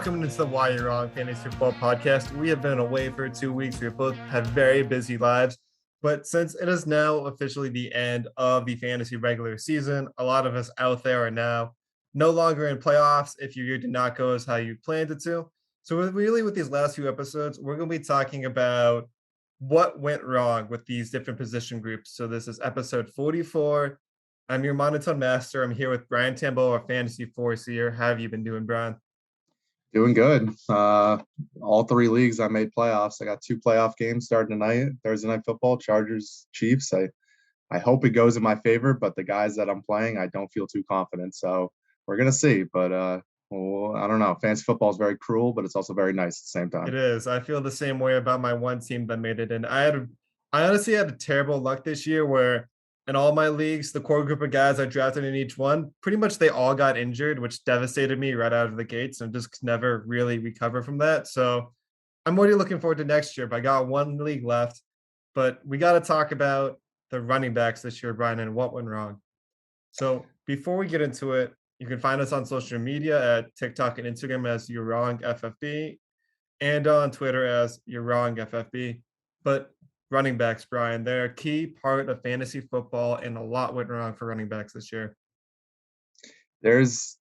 welcome into the Why You're Wrong Fantasy Football Podcast. We have been away for 2 weeks. We both have very busy lives, but since it is now officially the end of the fantasy regular season, a lot of us out there are now no longer in playoffs if your year did not go as how you planned it to. So with these last few episodes, we're going to be talking about what went wrong with these different position groups. So this is episode 44. I'm your monotone master. I'm here with Brian Tambo, our fantasy foreseer. How have you been doing, Brian? Doing good. All three leagues I made playoffs. I got 2 playoff games starting tonight. Thursday night football, Chargers, Chiefs. I hope it goes in my favor, but the guys that I'm playing, I don't feel too confident. So we're gonna see. But I don't know. Fantasy football is very cruel, but it's also very nice at the same It time. is. I feel the same way about my one team that made it in. I honestly had a terrible luck this year where in all my leagues, the core group of guys I drafted in each one, pretty much they all got injured, which devastated me right out of the gates and just never really recover from that. So I'm already looking forward to next year, but I got one league left. But we got to talk about the running backs this year, Brian, and what went wrong. So before we get into it, you can find us on social media at TikTok and Instagram as You're Wrong FFB and on Twitter as You're Wrong FFB. But running backs, Brian, they're a key part of fantasy football, and a lot went wrong for running backs this year. There's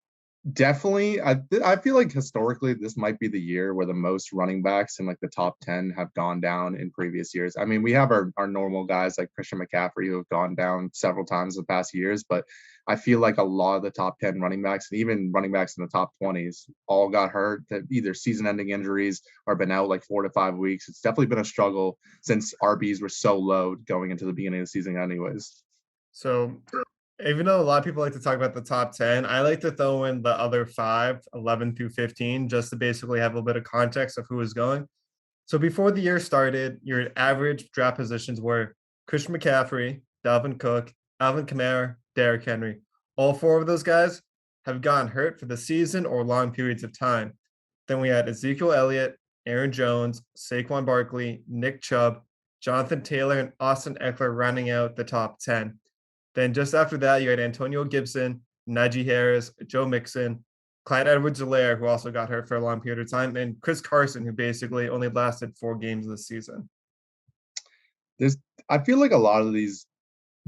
definitely, I feel like historically this might be the year where the most running backs in like the top 10 have gone down in previous years. I mean, we have our normal guys like Christian McCaffrey who have gone down several times in the past years, but I feel like a lot of the top 10 running backs and even running backs in the top 20s all got hurt, either season-ending injuries or been out like 4 to 5 weeks. It's definitely been a struggle since RBs were so low going into the beginning of the season anyways. So even though a lot of people like to talk about the top 10, I like to throw in the other 5, 11 through 15, just to basically have a little bit of context of who is going. So before the year started, your average draft positions were Christian McCaffrey, Dalvin Cook, Alvin Kamara, Derrick Henry. All 4 of those guys have gotten hurt for the season or long periods of time. Then we had Ezekiel Elliott, Aaron Jones, Saquon Barkley, Nick Chubb, Jonathan Taylor, and Austin Eckler rounding out the top 10. Then just after that, you had Antonio Gibson, Najee Harris, Joe Mixon, Clyde Edwards-Helaire, who also got hurt for a long period of time, and Chris Carson, who basically only lasted 4 games this season. I feel like a lot of these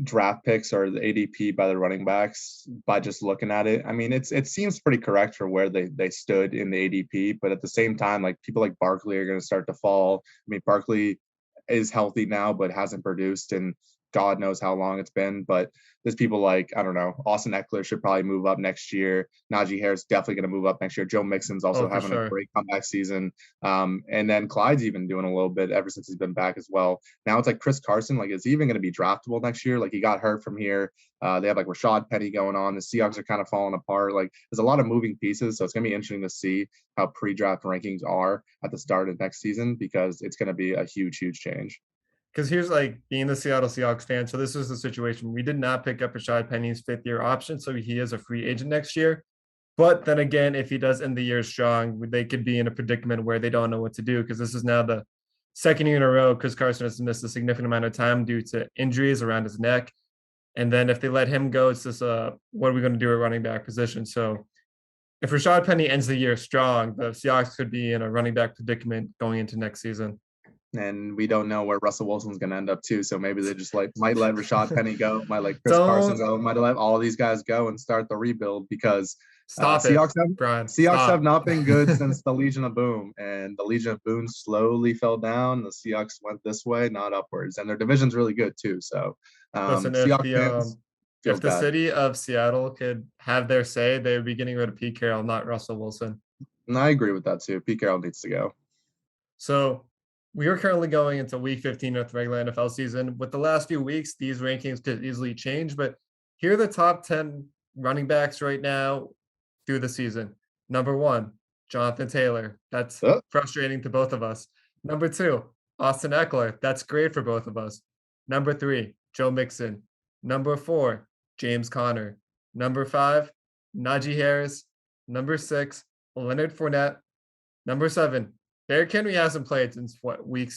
draft picks are the ADP by the running backs by just looking at it. I mean, it seems pretty correct for where they stood in the ADP, but at the same time, like people like Barkley are going to start to fall. I mean, Barkley is healthy now, but hasn't produced in God knows how long it's been. But there's people like, I don't know, Austin Eckler should probably move up next year. Najee Harris definitely going to move up next year. Joe Mixon's also having a great comeback season. And then Clyde's even doing a little bit ever since he's been back as well. Now it's like Chris Carson, like, is he even going to be draftable next year? Like, he got hurt from here. They have like Rashad Penny going on. The Seahawks are kind of falling apart. Like, there's a lot of moving pieces. So it's going to be interesting to see how pre-draft rankings are at the start of next season, because it's going to be a huge, huge change. Because here's like being the Seattle Seahawks fan. So this is the situation. We did not pick up Rashad Penny's 5th-year option, so he is a free agent next year. But then again, if he does end the year strong, they could be in a predicament where they don't know what to do, because this is now the 2nd year in a row Chris Carson has missed a significant amount of time due to injuries around his neck. And then if they let him go, it's just what are we going to do at running back position? So if Rashad Penny ends the year strong, the Seahawks could be in a running back predicament going into next season. And we don't know where Russell Wilson's going to end up too. So maybe they just might let Rashad Penny go, might let Chris Carson go, might let all these guys go and start the rebuild, because Seahawks have not been good since the Legion of Boom, and the Legion of Boom slowly fell down. The Seahawks went this way, not upwards, and their division's really good too. So listen, if the city of Seattle could have their say, they would be getting rid of Pete Carroll, not Russell Wilson. And I agree with that too. Pete Carroll needs to go. So we are currently going into week 15 of the regular NFL season. With the last few weeks, these rankings could easily change, but here are the top 10 running backs right now through the season. Number 1, Jonathan Taylor. That's frustrating to both of us. Number 2, Austin Eckler. That's great for both of us. Number 3, Joe Mixon. Number 4, James Conner. Number 5, Najee Harris. Number 6, Leonard Fournette. Number 7, Derrick Henry hasn't played since week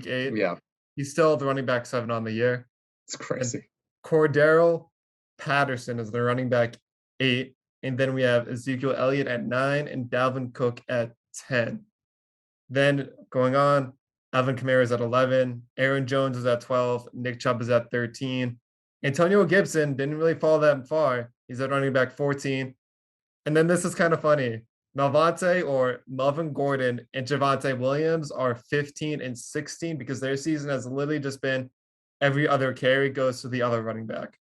8? Yeah. He's still the running back 7 on the year. It's crazy. And Cordero Patterson is the running back 8. and then we have Ezekiel Elliott at 9 and Dalvin Cook at 10. Then going on, Alvin Kamara is at 11, Aaron Jones is at 12, Nick Chubb is at 13. Antonio Gibson didn't really fall that far. He's at running back 14. And then this is kind of funny. Malvante or Melvin Gordon and Javante Williams are 15 and 16 because their season has literally just been every other carry goes to the other running back.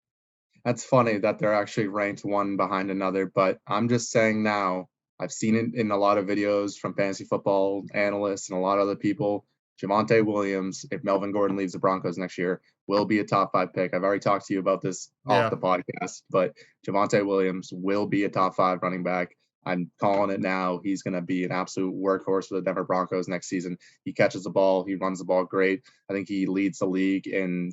That's funny that they're actually ranked one behind another, but I'm just saying now, I've seen it in a lot of videos from fantasy football analysts and a lot of other people. Javante Williams, if Melvin Gordon leaves the Broncos next year, will be a top 5 pick. I've already talked to you about this off Yeah. the podcast, but Javante Williams will be a top 5 running back. I'm calling it now. He's going to be an absolute workhorse for the Denver Broncos next season. He catches the ball, he runs the ball great. I think he leads the league in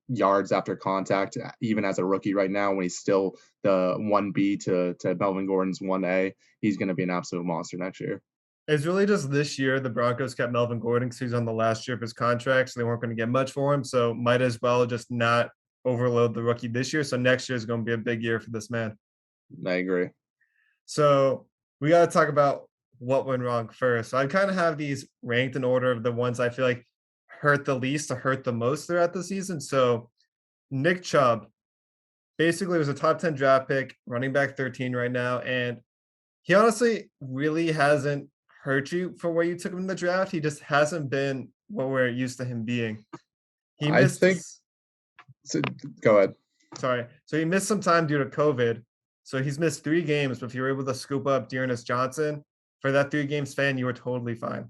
yards after contact, even as a rookie right now, when he's still the 1B to Melvin Gordon's 1A. He's going to be an absolute monster next year. It's really just this year the Broncos kept Melvin Gordon because he's on the last year of his contract, so they weren't going to get much for him. So might as well just not overload the rookie this year. So next year is going to be a big year for this man. I agree. So we got to talk about what went wrong first. So I kind of have these ranked in order of the ones I feel like hurt the least to hurt the most throughout the season. So Nick Chubb basically was a top 10 draft pick, running back 13 right now. And he honestly really hasn't hurt you for where you took him in the draft. He just hasn't been what we're used to him being. He I missed think, s so, go ahead. sorry. So he missed some time due to COVID. So he's missed 3 games, but if you were able to scoop up Dearness Johnson for that 3 games span, you were totally fine.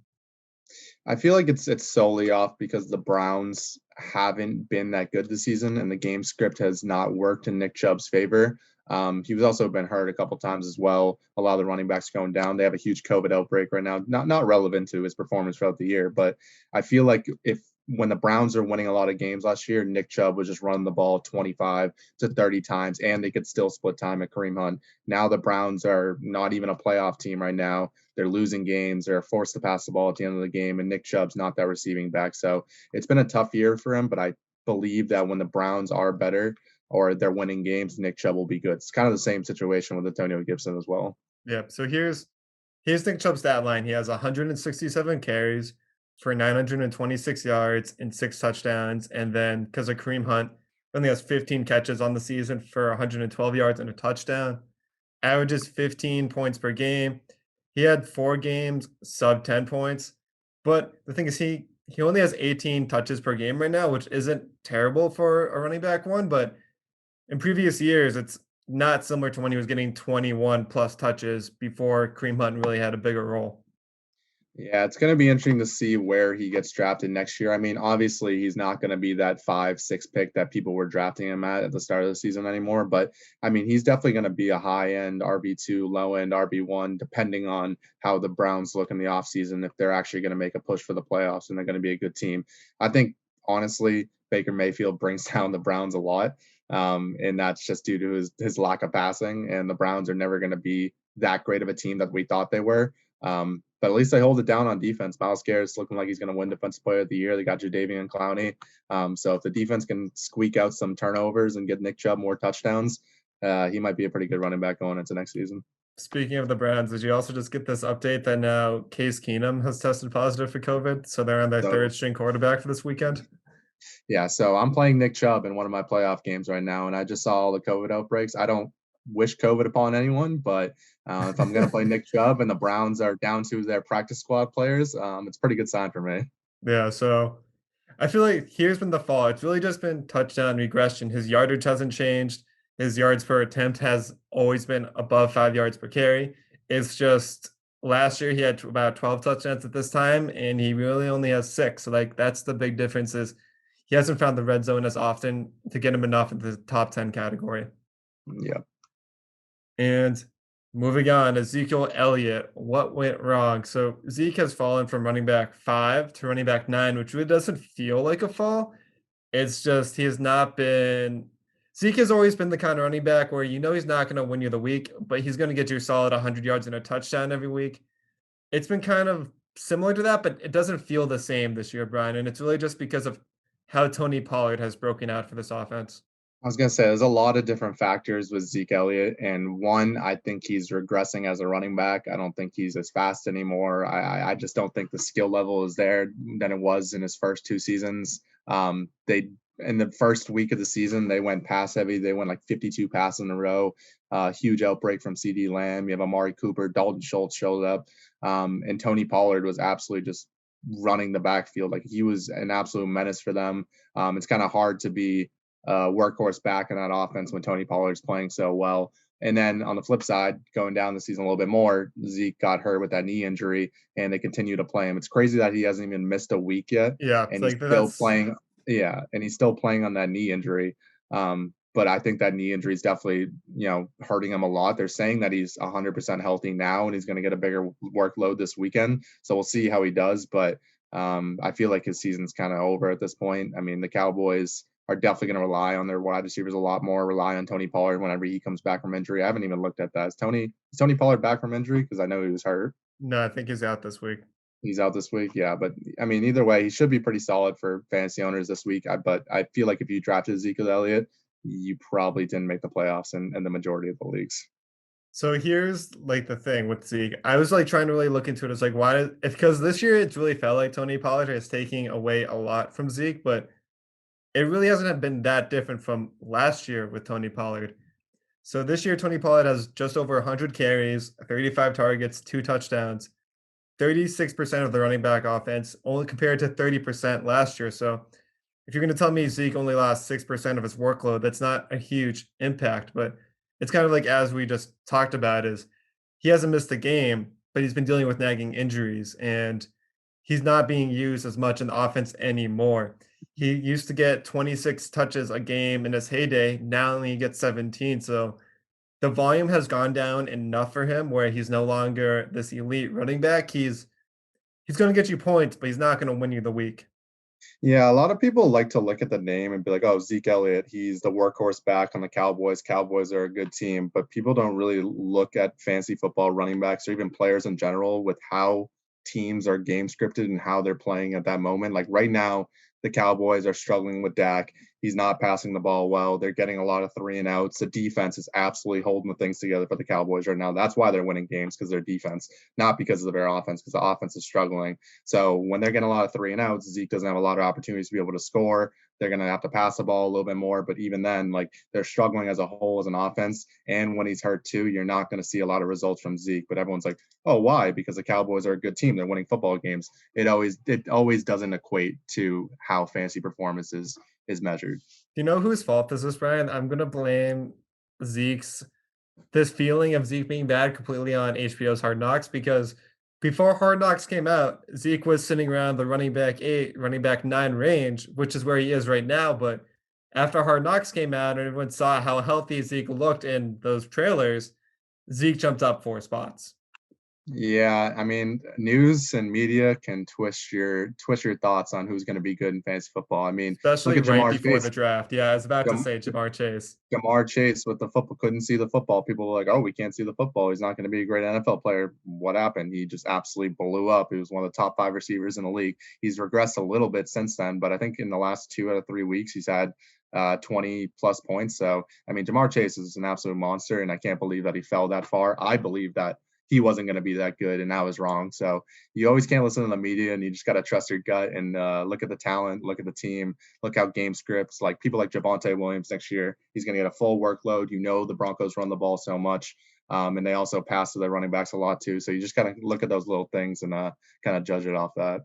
I feel like it's solely off because the Browns haven't been that good this season, and the game script has not worked in Nick Chubb's favor. He was also been hurt a couple times as well. A lot of the running backs going down. They have a huge COVID outbreak right now. Not relevant to his performance throughout the year, but I feel like if when the Browns are winning a lot of games last year, Nick Chubb was just running the ball 25 to 30 times, and they could still split time at Kareem Hunt. Now the Browns are not even a playoff team right now. They're losing games. They're forced to pass the ball at the end of the game, and Nick Chubb's not that receiving back. So it's been a tough year for him, but I believe that when the Browns are better or they're winning games, Nick Chubb will be good. It's kind of the same situation with Antonio Gibson as well. Yep. So here's Nick Chubb's stat line. He has 167 carries for 926 yards and 6 touchdowns. And then because of Kareem Hunt, only has 15 catches on the season for 112 yards and a touchdown. Averages 15 points per game. He had 4 games sub 10 points. But the thing is he only has 18 touches per game right now, which isn't terrible for a running back one, but in previous years, it's not similar to when he was getting 21 plus touches before Kareem Hunt really had a bigger role. Yeah, it's going to be interesting to see where he gets drafted next year. I mean, obviously, he's not going to be that 5, 6 pick that people were drafting him at the start of the season anymore. But I mean, he's definitely going to be a high end RB2, low end RB1, depending on how the Browns look in the offseason, if they're actually going to make a push for the playoffs and they're going to be a good team. I think, honestly, Baker Mayfield brings down the Browns a lot. And that's just due to his lack of passing. And the Browns are never going to be that great of a team that we thought they were. But at least they hold it down on defense. Myles Garrett's looking like he's going to win Defensive Player of the Year. They got Jadeveon Clowney. So if the defense can squeak out some turnovers and get Nick Chubb more touchdowns, he might be a pretty good running back going into next season. Speaking of the Browns, did you also just get this update that now Case Keenum has tested positive for COVID? So they're on their So third string quarterback for this weekend. yeah, so I'm playing Nick Chubb in one of my playoff games right now, and I just saw all the COVID outbreaks. I don't wish COVID upon anyone, but if I'm going to play Nick Chubb and the Browns are down to their practice squad players, it's a pretty good sign for me. Yeah, so I feel like here's been the fall. It's really just been touchdown regression. His yardage hasn't changed. His yards per attempt has always been above 5 yards per carry. It's just last year he had about 12 touchdowns at this time, and he really only has 6. So like that's the big difference is he hasn't found the red zone as often to get him enough into the top 10 category. Yeah. And moving on, Ezekiel Elliott, what went wrong? So Zeke has fallen from running back 5 to running back 9, which really doesn't feel like a fall. It's just he has not been. Zeke has always been the kind of running back where you know he's not going to win you the week, but he's going to get you a solid 100 yards and a touchdown every week. It's been kind of similar to that, but it doesn't feel the same this year, Brian. And it's really just because of how Tony Pollard has broken out for this offense. I was gonna say there's a lot of different factors with Zeke Elliott, and one, I think he's regressing as a running back. I don't think he's as fast anymore. I just don't think the skill level is there than it was in his first 2 seasons. They in the first week of the season they went pass heavy. They went like 52 passes in a row. Huge outbreak from CD Lamb. You have Amari Cooper, Dalton Schultz showed up, and Tony Pollard was absolutely just running the backfield. Like he was an absolute menace for them. It's kind of hard to be workhorse back in that offense when Tony Pollard's playing so well. And then on the flip side, going down the season a little bit more, Zeke got hurt with that knee injury, and they continue to play him. It's crazy that he hasn't even missed a week yet, Yeah, and he's like still that's playing. Yeah, and he's still playing on that knee injury. But I think that knee injury is definitely, hurting him a lot. They're saying that he's 100% healthy now, and he's going to get a bigger workload this weekend. So we'll see how he does. But I feel like his season's kind of over at this point. I mean, the Cowboys are definitely going to rely on their wide receivers a lot more, rely on Tony Pollard whenever he comes back from injury. I haven't even looked at that. Is Tony Pollard back from injury? Because I know he was hurt. no, I think he's out this week. He's out this week. Yeah. But I mean, either way, he should be pretty solid for fantasy owners this week. But I feel like if you drafted Ezekiel Elliott, you probably didn't make the playoffs in the majority of the leagues. So here's like the thing with Zeke. I was like trying to really look into it. It's like why it's because this year it's really felt like Tony Pollard is taking away a lot from Zeke, but it really hasn't been that different from last year with Tony Pollard. So this year, Tony Pollard has just over 100 carries, 35 targets, 2 touchdowns, 36% of the running back offense, only compared to 30% last year. So if you're going to tell me Zeke only lost 6% of his workload, that's not a huge impact. But it's kind of like as we just talked about, is he hasn't missed a game, but he's been dealing with nagging injuries and he's not being used as much in the offense anymore. He used to get 26 touches a game in his heyday. Now only he gets 17. So the volume has gone down enough for him where he's no longer this elite running back. He's going to get you points, but he's not going to win you the week. Yeah, a lot of people like to look at the name and be like, "Oh, Zeke Elliott, he's the workhorse back on the Cowboys. Cowboys are a good team," but people don't really look at fantasy football running backs or even players in general with how teams are game scripted and how they're playing at that moment. Like right now, the Cowboys are struggling with Dak. He's not passing the ball well. They're getting a lot of 3 and outs. The defense is absolutely holding the things together for the Cowboys right now. That's why they're winning games because their defense, not because of their offense, because the offense is struggling. So when they're getting a lot of 3 and outs, Zeke doesn't have a lot of opportunities to be able to score. They're going to have to pass the ball a little bit more. But even then, like they're struggling as a whole as an offense. And when he's hurt too, you're not going to see a lot of results from Zeke. But everyone's like, oh, why? Because the Cowboys are a good team. They're winning football games. It always doesn't equate to how fantasy performance is measured. Do you know whose fault this is, Brian? I'm going to blame Zeke's this feeling of Zeke being bad completely on HBO's Hard Knocks because before Hard Knocks came out, Zeke was sitting around the running back 8, running back 9 range, which is where he is right now. But after Hard Knocks came out and everyone saw how healthy Zeke looked in those trailers, Zeke jumped up 4 spots, Yeah, I mean, news and media can twist your thoughts on who's going to be good in fantasy football. I mean, look especially at right Jamar before Chase. the draft. Yeah, I was about to Jam- say Jamar Chase. Jamar Chase with the football couldn't see the football. People were like, "Oh, we can't see the football. He's not going to be a great NFL player." What happened? He just absolutely blew up. He was one of the top 5 receivers in the league. He's regressed a little bit since then, but I think in the last 2 out of 3 weeks, he's had 20 plus points. So, I mean, Jamar Chase is an absolute monster, and I can't believe that he fell that far. I believe that he wasn't going to be that good, and I was wrong. So, you always can't listen to the media, and you just got to trust your gut and look at the talent, look at the team, look how game scripts, like people like Javonte Williams next year, he's going to get a full workload. You know, the Broncos run the ball so much, and they also pass to their running backs a lot too. So you just got to look at those little things and kind of judge it off that.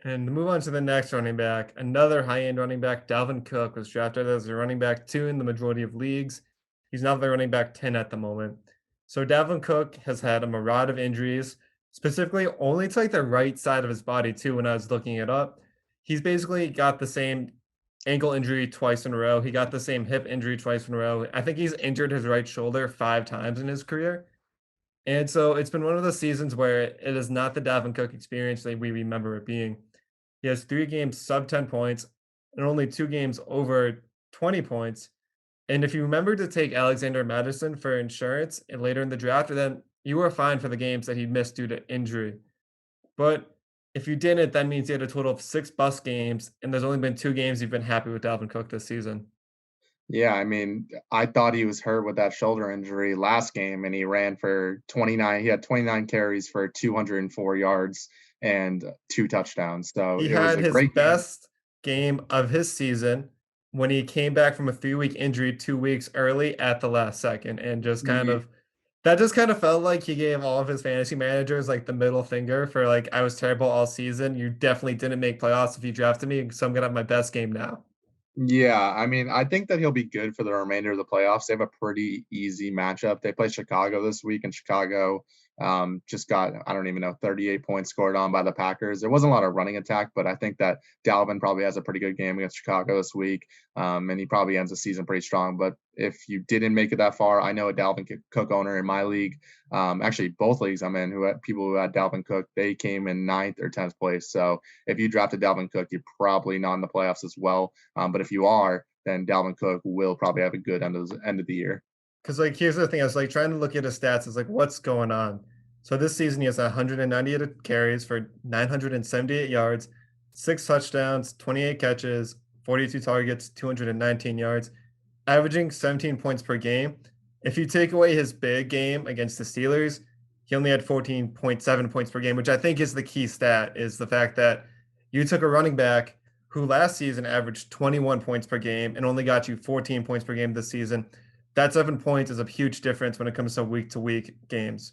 And to move on to the next running back, another high-end running back, Dalvin Cook, was drafted as a running back 2 in the majority of leagues. He's now the running back 10 at the moment. So Dalvin Cook has had a myriad of injuries, specifically only to like the right side of his body too when I was looking it up. He's basically got the same ankle injury twice in a row. He got the same hip injury twice in a row. I think he's injured his right shoulder 5 times in his career. And so it's been one of those seasons where it is not the Dalvin Cook experience that we remember it being. He has 3 games sub 10 points and only 2 games over 20 points. And if you remember to take Alexander Madison for insurance and later in the draft, then you were fine for the games that he missed due to injury. But if you didn't, that means you had a total of 6 bust games, and there's only been 2 games you've been happy with Dalvin Cook this season. Yeah, I mean, I thought he was hurt with that shoulder injury last game, and he ran for 29. He had 29 carries for 204 yards and 2 touchdowns. So He it was had a his great game. best game of his season when he came back from a 3-week injury 2 weeks early at the last second, and just kind Ye- of that just kind of felt like he gave all of his fantasy managers, like, the middle finger for, like, "I was terrible all season. You definitely didn't make playoffs if you drafted me, so I'm gonna have my best game now." Yeah, I mean, I think that he'll be good for the remainder of the playoffs. They have a pretty easy matchup. They play Chicago this week, and Chicago just got, I don't even know, 38 points scored on by the Packers. There wasn't a lot of running attack, but I think that Dalvin probably has a pretty good game against Chicago this week, and he probably ends the season pretty strong. But if you didn't make it that far, I know a Dalvin Cook owner in my league, actually both leagues I'm in, who had people who had Dalvin Cook, they came in ninth or 10th place. So if you drafted Dalvin Cook, you're probably not in the playoffs as well. But if you are, then Dalvin Cook will probably have a good end of the year. Because, like, here's the thing, I was, like, trying to look at his stats, it's like, what's going on? So this season, he has 198 carries for 978 yards, 6 touchdowns, 28 catches, 42 targets, 219 yards, averaging 17 points per game. If you take away his big game against the Steelers, he only had 14.7 points per game, which I think is the key stat, is the fact that you took a running back who last season averaged 21 points per game and only got you 14 points per game this season. That 7 points is a huge difference when it comes to week games.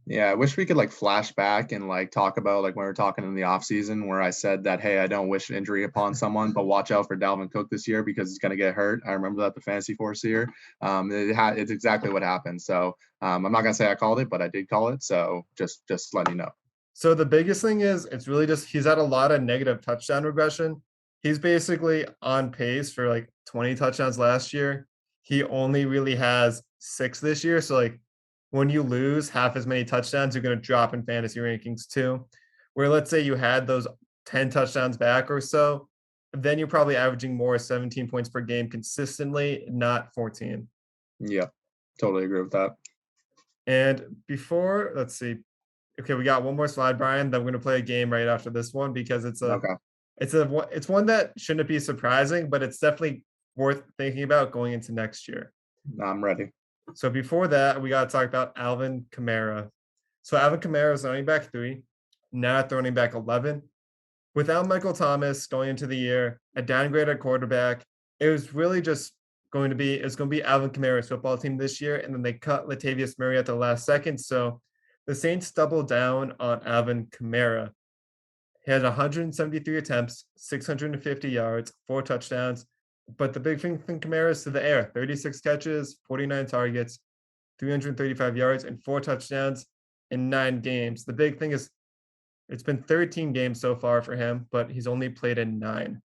Yeah, I wish we could like flash back and like talk about like when we were talking in the offseason where I said that, hey, I don't wish injury upon someone, but watch out for Dalvin Cook this year because he's going to get hurt. I remember that the fantasy force year. It's exactly what happened. So I'm not going to say I called it, but I did call it. So just letting you know. So the biggest thing is it's really just he's had a lot of negative touchdown regression. He's basically on pace for like 20 touchdowns last year. He only really has 6 this year. So like when you lose half as many touchdowns, you're going to drop in fantasy rankings too. Where let's say you had those 10 touchdowns back or so, then you're probably averaging more 17 points per game consistently, not 14. Yeah, totally agree with that. And before, let's see. Okay, we got one more slide, Brian. Then we're gonna play a game right after this one because Okay, it's one that shouldn't be surprising, but it's definitely worth thinking about going into next year. I'm ready. So before that, we gotta talk about Alvin Kamara. So Alvin Kamara is running back 3, now at running back 11. Without Michael Thomas going into the year, a downgrade at quarterback, it was really just it's gonna be Alvin Kamara's football team this year, and then they cut Latavius Murray at the last second. So the Saints doubled down on Alvin Kamara. He had 173 attempts, 650 yards, 4 touchdowns. But the big thing from Kamara is to the air: 36 catches, 49 targets, 335 yards, and 4 touchdowns in 9 games. The big thing is it's been 13 games so far for him, but he's only played in 9.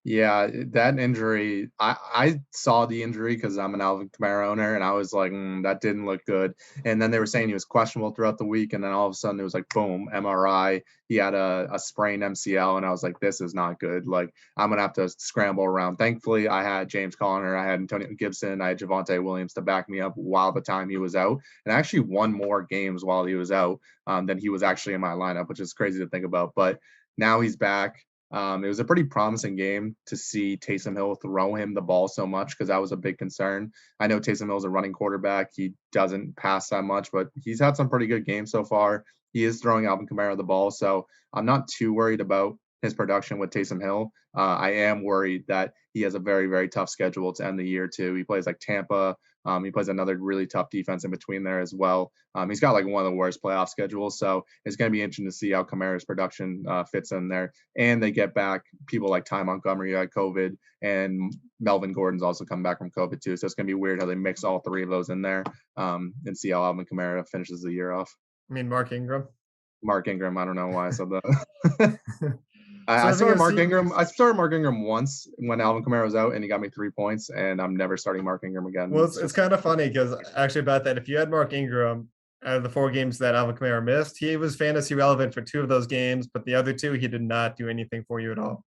Yeah, that injury, I saw the injury because I'm an Alvin Kamara owner, and I was like, that didn't look good. And then they were saying he was questionable throughout the week, and then all of a sudden it was like, boom, MRI. He had a sprained MCL, and I was like, this is not good. Like, I'm gonna have to scramble around. Thankfully, I had James Conner, I had Antonio Gibson, I had Javonte Williams to back me up while the time he was out, and I actually won more games while he was out than he was actually in my lineup, which is crazy to think about. But now he's back. It was a pretty promising game to see Taysom Hill throw him the ball so much because that was a big concern. I know Taysom Hill is a running quarterback. He doesn't pass that much, but he's had some pretty good games so far. He is throwing Alvin Kamara the ball, so I'm not too worried about his production with Taysom Hill. I am worried that he has a very, very tough schedule to end the year, too. He plays like Tampa. He plays another really tough defense in between there as well. He's got like one of the worst playoff schedules, so it's going to be interesting to see how Kamara's production fits in there. And they get back people like Ty Montgomery who had COVID, and Melvin Gordon's also come back from COVID too. So it's going to be weird how they mix all 3 of those in there and see how Alvin Kamara finishes the year off. I mean, Mark Ingram. Mark Ingram, I don't know why I said that. So I as far started as Mark Ingram. I started Mark Ingram once when Alvin Kamara was out, and he got me 3 points. And I'm never starting Mark Ingram again. well, It's it's just kind of funny because actually about that, if you had Mark Ingram out of the 4 games that Alvin Kamara missed, he was fantasy relevant for 2 of those games, but the other 2, he did not do anything for you at all.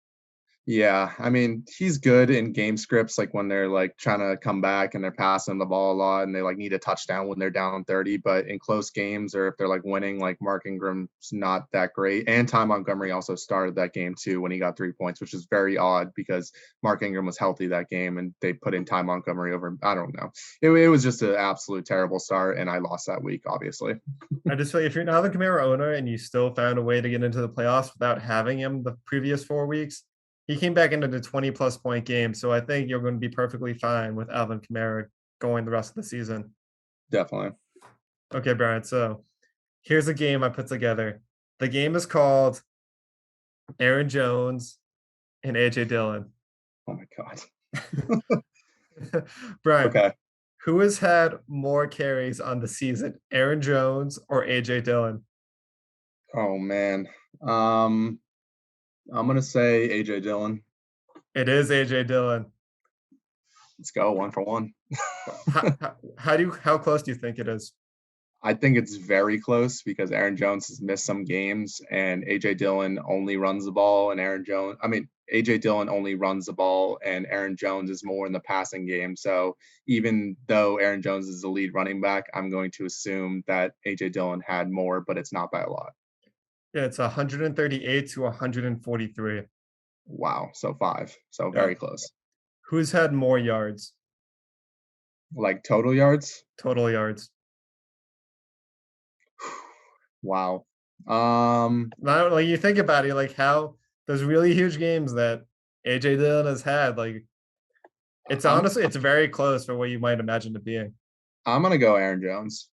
Yeah, I mean, he's good in game scripts, like when they're like trying to come back and they're passing the ball a lot and they like need a touchdown when they're down 30. But in close games or if they're like winning, like Mark Ingram's not that great. And Ty Montgomery also started that game too when he got 3 points, which is very odd because Mark Ingram was healthy that game and they put in Ty Montgomery over. I don't know. It was just an absolute terrible start, and I lost that week, obviously. I just feel if you're an Alvin Kamara owner and you still found a way to get into the playoffs without having him the previous 4 weeks, he came back into the 20 plus point game. So I think you're going to be perfectly fine with Alvin Kamara going the rest of the season. Definitely. Okay, Brian. So here's a game I put together. The game is called Aaron Jones and AJ Dillon. Oh my God. Brian, Okay. who has had more carries on the season, Aaron Jones or AJ Dillon? Oh man. Um, I'm gonna say AJ Dillon. It is AJ Dillon. Let's go 1 for 1. How close do you think it is? I think it's very close because Aaron Jones has missed some games and AJ Dillon only runs the ball and AJ Dillon only runs the ball and Aaron Jones is more in the passing game. So even though Aaron Jones is the lead running back, I'm going to assume that AJ Dillon had more, but it's not by a lot. Yeah, it's 138 to 143. Wow. So 5. So Yeah. very close. Who's had more yards, Like total yards? total yards? Wow. Um, Not like you think about it, like how those really huge games that AJ Dillon has had, like it's I'm honestly it's very close for what you might imagine it being. I'm gonna go Aaron Jones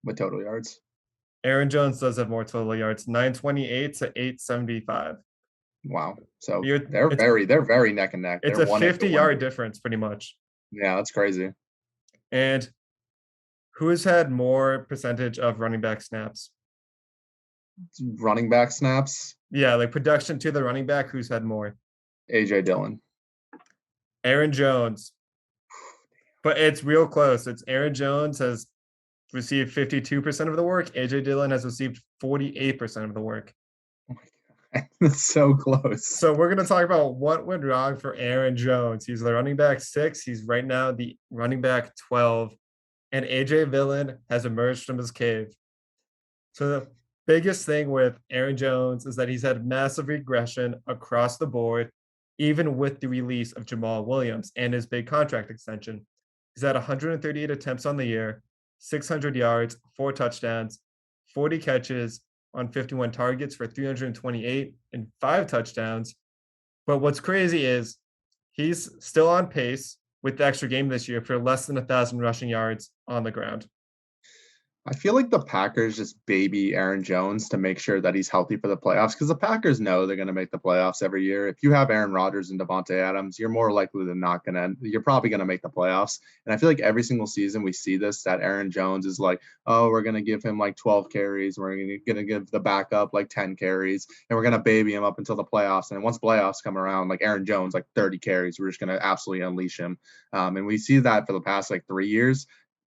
with total yards. Aaron Jones does have more total yards, 928 to 875. Wow. So You're it's they're very neck and neck. it's They're a 1 A to 50-yard 1 B. difference pretty much. Yeah, that's crazy. And who has had more percentage of running back snaps? Running back snaps, Yeah, like production to the running back, who's had more? AJ Dillon. Aaron Jones. But it's real close. It's Aaron Jones has received 52% of the work. AJ Dillon has received 48% of the work. Oh my God. That's so close. So we're going to talk about what went wrong for Aaron Jones. He's the running back 6. He's right now the running back 12. And AJ Dillon has emerged from his cave. So the biggest thing with Aaron Jones is that he's had massive regression across the board, even with the release of Jamal Williams and his big contract extension. He's had 138 attempts on the year, 600 yards, 4 touchdowns, 40 catches on 51 targets for 328 and 5 touchdowns. But what's crazy is he's still on pace with the extra game this year for less than 1,000 rushing yards on the ground. I feel like the Packers just baby Aaron Jones to make sure that he's healthy for the playoffs because the Packers know they're going to make the playoffs every year. If you have Aaron Rodgers and Devontae Adams, you're more likely than not you're probably going to make the playoffs. And I feel like every single season we see this, that Aaron Jones is like, oh, we're going to give him like 12 carries. We're going to give the backup like 10 carries and we're going to baby him up until the playoffs. And once playoffs come around, like Aaron Jones, like 30 carries, we're just going to absolutely unleash him. And we see that for the past like 3 years.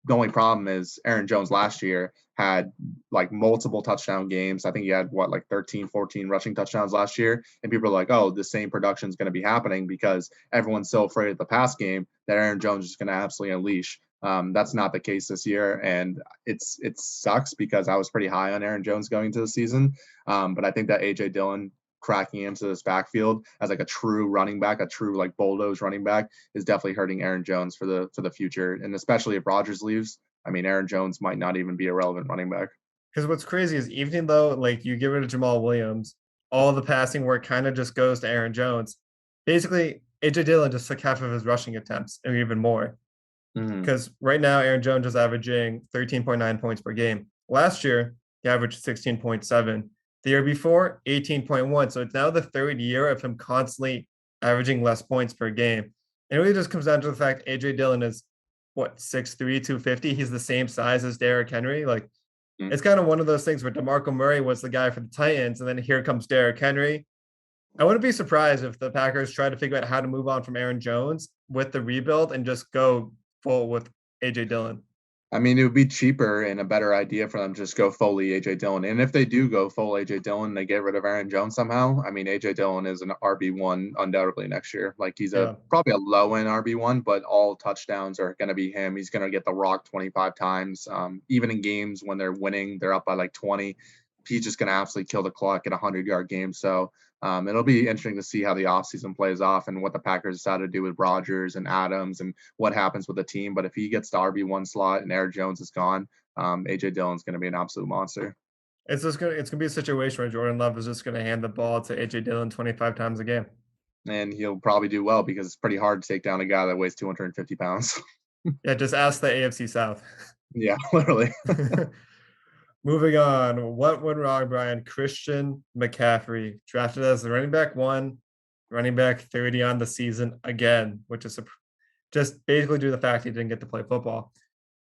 The only problem is Aaron Jones last year had like multiple touchdown games. I think he had what, like 13, 14 rushing touchdowns last year. And people are like, oh, the same production is going to be happening because everyone's so afraid of the pass game that Aaron Jones is going to absolutely unleash. That's not the case this year. And it sucks because I was pretty high on Aaron Jones going into the season. But I think that AJ Dillon cracking into this backfield as like a true running back, a true like bulldoze running back is definitely hurting Aaron Jones for the future. And especially if Rodgers leaves, I mean, Aaron Jones might not even be a relevant running back. Because what's crazy is even though like you give it to Jamal Williams, all the passing work kind of just goes to Aaron Jones. Basically, AJ Dillon just took half of his rushing attempts and even more. Mm-hmm. Because right now Aaron Jones is averaging 13.9 points per game. Last year, he averaged 16.7. The year before, 18.1. So it's now the third year of him constantly averaging less points per game. And it really just comes down to the fact AJ Dillon is what, 6'3, 250. He's the same size as Derrick Henry. Like it's kind of one of those things where DeMarco Murray was the guy for the Titans, and then here comes Derrick Henry. I wouldn't be surprised if the Packers try to figure out how to move on from Aaron Jones with the rebuild and just go full with AJ Dillon. I mean, it would be cheaper and a better idea for them to just go fully AJ Dillon. And if they do go full AJ Dillon, they get rid of Aaron Jones somehow. I mean, AJ Dillon is an RB1 undoubtedly next year. Like he's a Yeah. probably a low end RB1, but all touchdowns are going to be him. He's going to get the rock 25 times. Even in games when they're winning, they're up by like 20. He's just going to absolutely kill the clock at a 100-yard game. So it'll be interesting to see how the offseason plays off and what the Packers decide to do with Rodgers and Adams and what happens with the team. But if he gets the RB1 slot and Aaron Jones is gone, AJ Dillon's going to be an absolute monster, It's gonna be a situation where Jordan Love is just gonna hand the ball to AJ Dillon 25 times a game. and he'll probably do well because it's pretty hard to take down a guy that weighs 250 pounds. Yeah, just ask the AFC South. Yeah, literally. Moving on, what went wrong, Brian? Christian McCaffrey drafted as the running back 1, running back 30 on the season again, which is just basically due to the fact he didn't get to play football.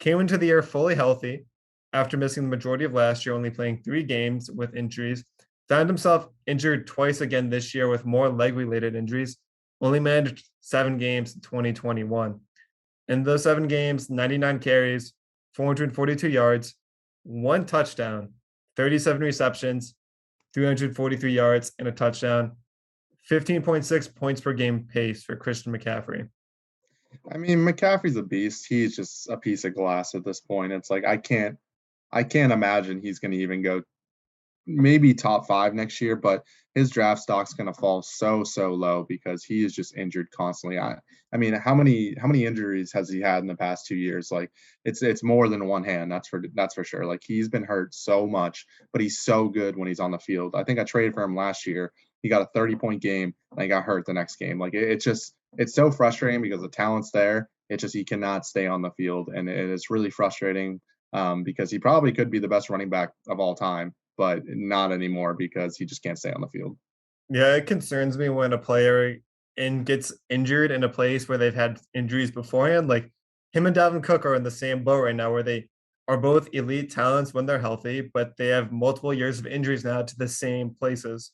Came into the year fully healthy after missing the majority of last year, only playing 3 games with injuries. Found himself injured twice again this year with more leg-related injuries. Only managed 7 games in 2021. In those 7 games, 99 carries, 442 yards, 1 touchdown, 37 receptions, 343 yards, and a touchdown. 15.6 points per game pace for Christian McCaffrey. I mean, McCaffrey's a beast. He's just a piece of glass at this point. It's like I can't imagine he's going to even go maybe top 5 next year, but his draft stock's going to fall so low because he is just injured constantly. I mean, how many injuries has he had in the past 2 years? Like it's more than one hand. That's for sure. Like he's been hurt so much, but he's so good when he's on the field. I think I traded for him last year. He got a 30-point game and he got hurt the next game. Like it's just it's so frustrating because the talent's there. It's just he cannot stay on the field, and it is really frustrating because he probably could be the best running back of all time, but not anymore because he just can't stay on the field. Yeah, it concerns me when a player gets injured in a place where they've had injuries beforehand. Like him and Dalvin Cook are in the same boat right now, where they are both elite talents when they're healthy, but they have multiple years of injuries now to the same places.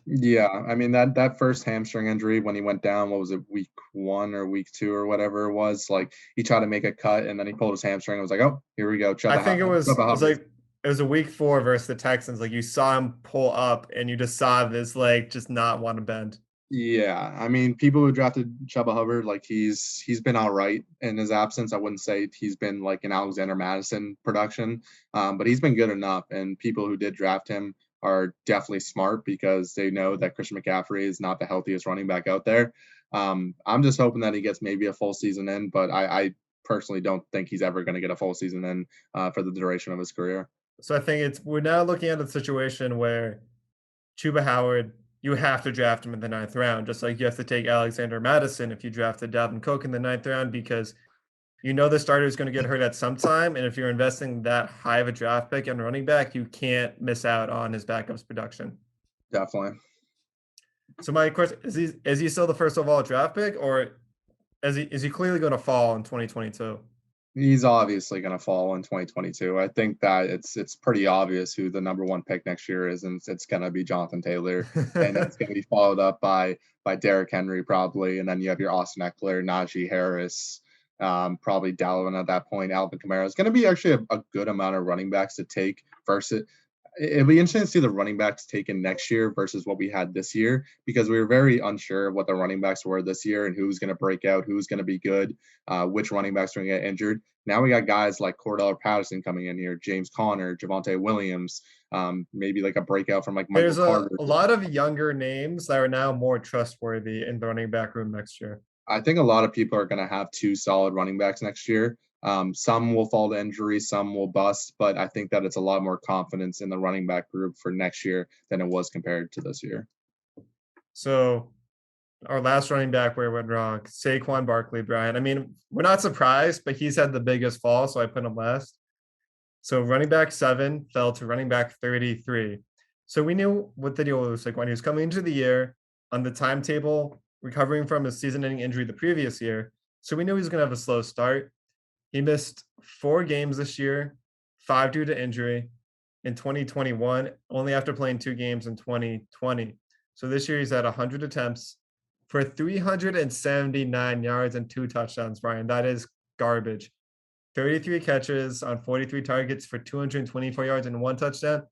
Yeah, I mean that first hamstring injury when he went down, what was it, week 1 or week 2 or whatever it was? Like he tried to make a cut and then he pulled his hamstring. I was like, oh, here we go, I think Chuba it was Hubbard. like it was a week 4 versus the Texans. Like you saw him pull up, and you just saw this leg just not want to bend. Yeah, I mean, people who drafted Chuba Hubbard, like he's been all right in his absence. I wouldn't say he's been like an Alexander Madison production, but he's been good enough. And people who did draft him are definitely smart because they know that Christian McCaffrey is not the healthiest running back out there. I'm just hoping that he gets maybe a full season in, but I personally don't think he's ever going to get a full season in for the duration of his career. So I think we're now looking at a situation where Chuba Howard, you have to draft him in the ninth round, just like you have to take Alexander Madison if you drafted Dalvin Cook in the ninth round, because you know the starter is going to get hurt at some time. And if you're investing that high of a draft pick and running back, you can't miss out on his backup's production. Definitely. So my question is he still the first overall draft pick, or is he clearly going to fall in 2022? He's obviously going to fall in 2022. I think that it's pretty obvious who the number 1 pick next year is, and it's going to be Jonathan Taylor, and it's going to be followed up by Derrick Henry probably, and then you have your Austin Eckler, Najee Harris, probably Dalvin at that point. Alvin Kamara is going to be actually a good amount of running backs to take versus it'll be interesting to see the running backs taken next year versus what we had this year because we were very unsure of what the running backs were this year and who's going to break out, who's going to be good, which running backs are going to get injured. Now we got guys like Cordell Patterson coming in here, James Conner, Javonte Williams, maybe like a breakout from like Michael There's Carter. a lot of younger names that are now more trustworthy in the running back room next year. I think a lot of people are going to have 2 solid running backs next year. Some will fall to injury, some will bust, but I think that it's a lot more confidence in the running back group for next year than it was compared to this year. So our last running back where it went wrong, Saquon Barkley, Brian. I mean, we're not surprised, but he's had the biggest fall, so I put him last. So running back 7 fell to running back 33. So we knew what the deal was like when he was coming into the year on the timetable, recovering from his season-ending injury the previous year. So we knew he was going to have a slow start. He missed 4 games this year, 5 due to injury in 2021, only after playing 2 games in 2020. So this year he's at 100 attempts for 379 yards and 2 touchdowns, Brian. That is garbage. 33 catches on 43 targets for 224 yards and one touchdown.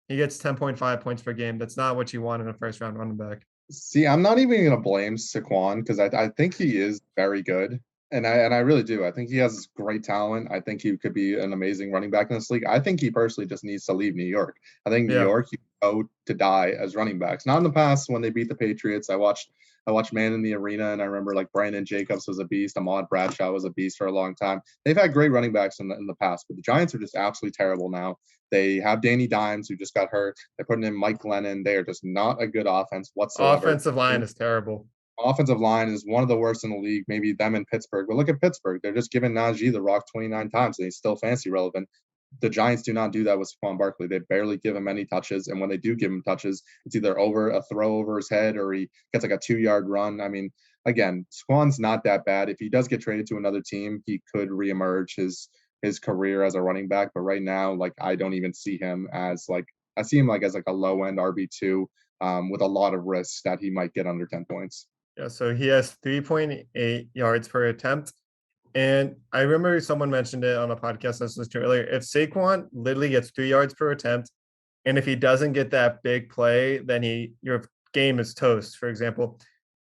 He gets 10.5 points per game. That's not what you want in a first round running back. See, I'm not even gonna blame Saquon because I think he is very good. And I really do. I think he has great talent. I think he could be an amazing running back in this league. I think he personally just needs to leave New York. I think New Yeah. York, you go to die as running backs. Not in the past when they beat the Patriots. I watched Man in the Arena, and I remember like Brandon Jacobs was a beast. Ahmad Bradshaw was a beast for a long time. They've had great running backs in the past, but the Giants are just absolutely terrible now. They have Danny Dimes, who just got hurt. They're putting in Mike Glennon. They are just not a good offense whatsoever. Offensive line is terrible. Offensive line is one of the worst in the league, maybe them in Pittsburgh. But look at Pittsburgh. They're just giving Najee the rock 29 times, and he's still fantasy relevant. The Giants do not do that with Saquon Barkley. They barely give him any touches. And when they do give him touches, it's either over a throw over his head or he gets like a 2 yard run. I mean, again, Saquon's not that bad. If he does get traded to another team, he could reemerge his career as a running back. But right now, like I don't even see him as like I see him like as like a low end RB2 with a lot of risks that he might get under 10 points. Yeah, so he has 3.8 yards per attempt. And I remember someone mentioned it on a podcast I listened to earlier. If Saquon literally gets 3 yards per attempt, and if he doesn't get that big play, then your game is toast. For example,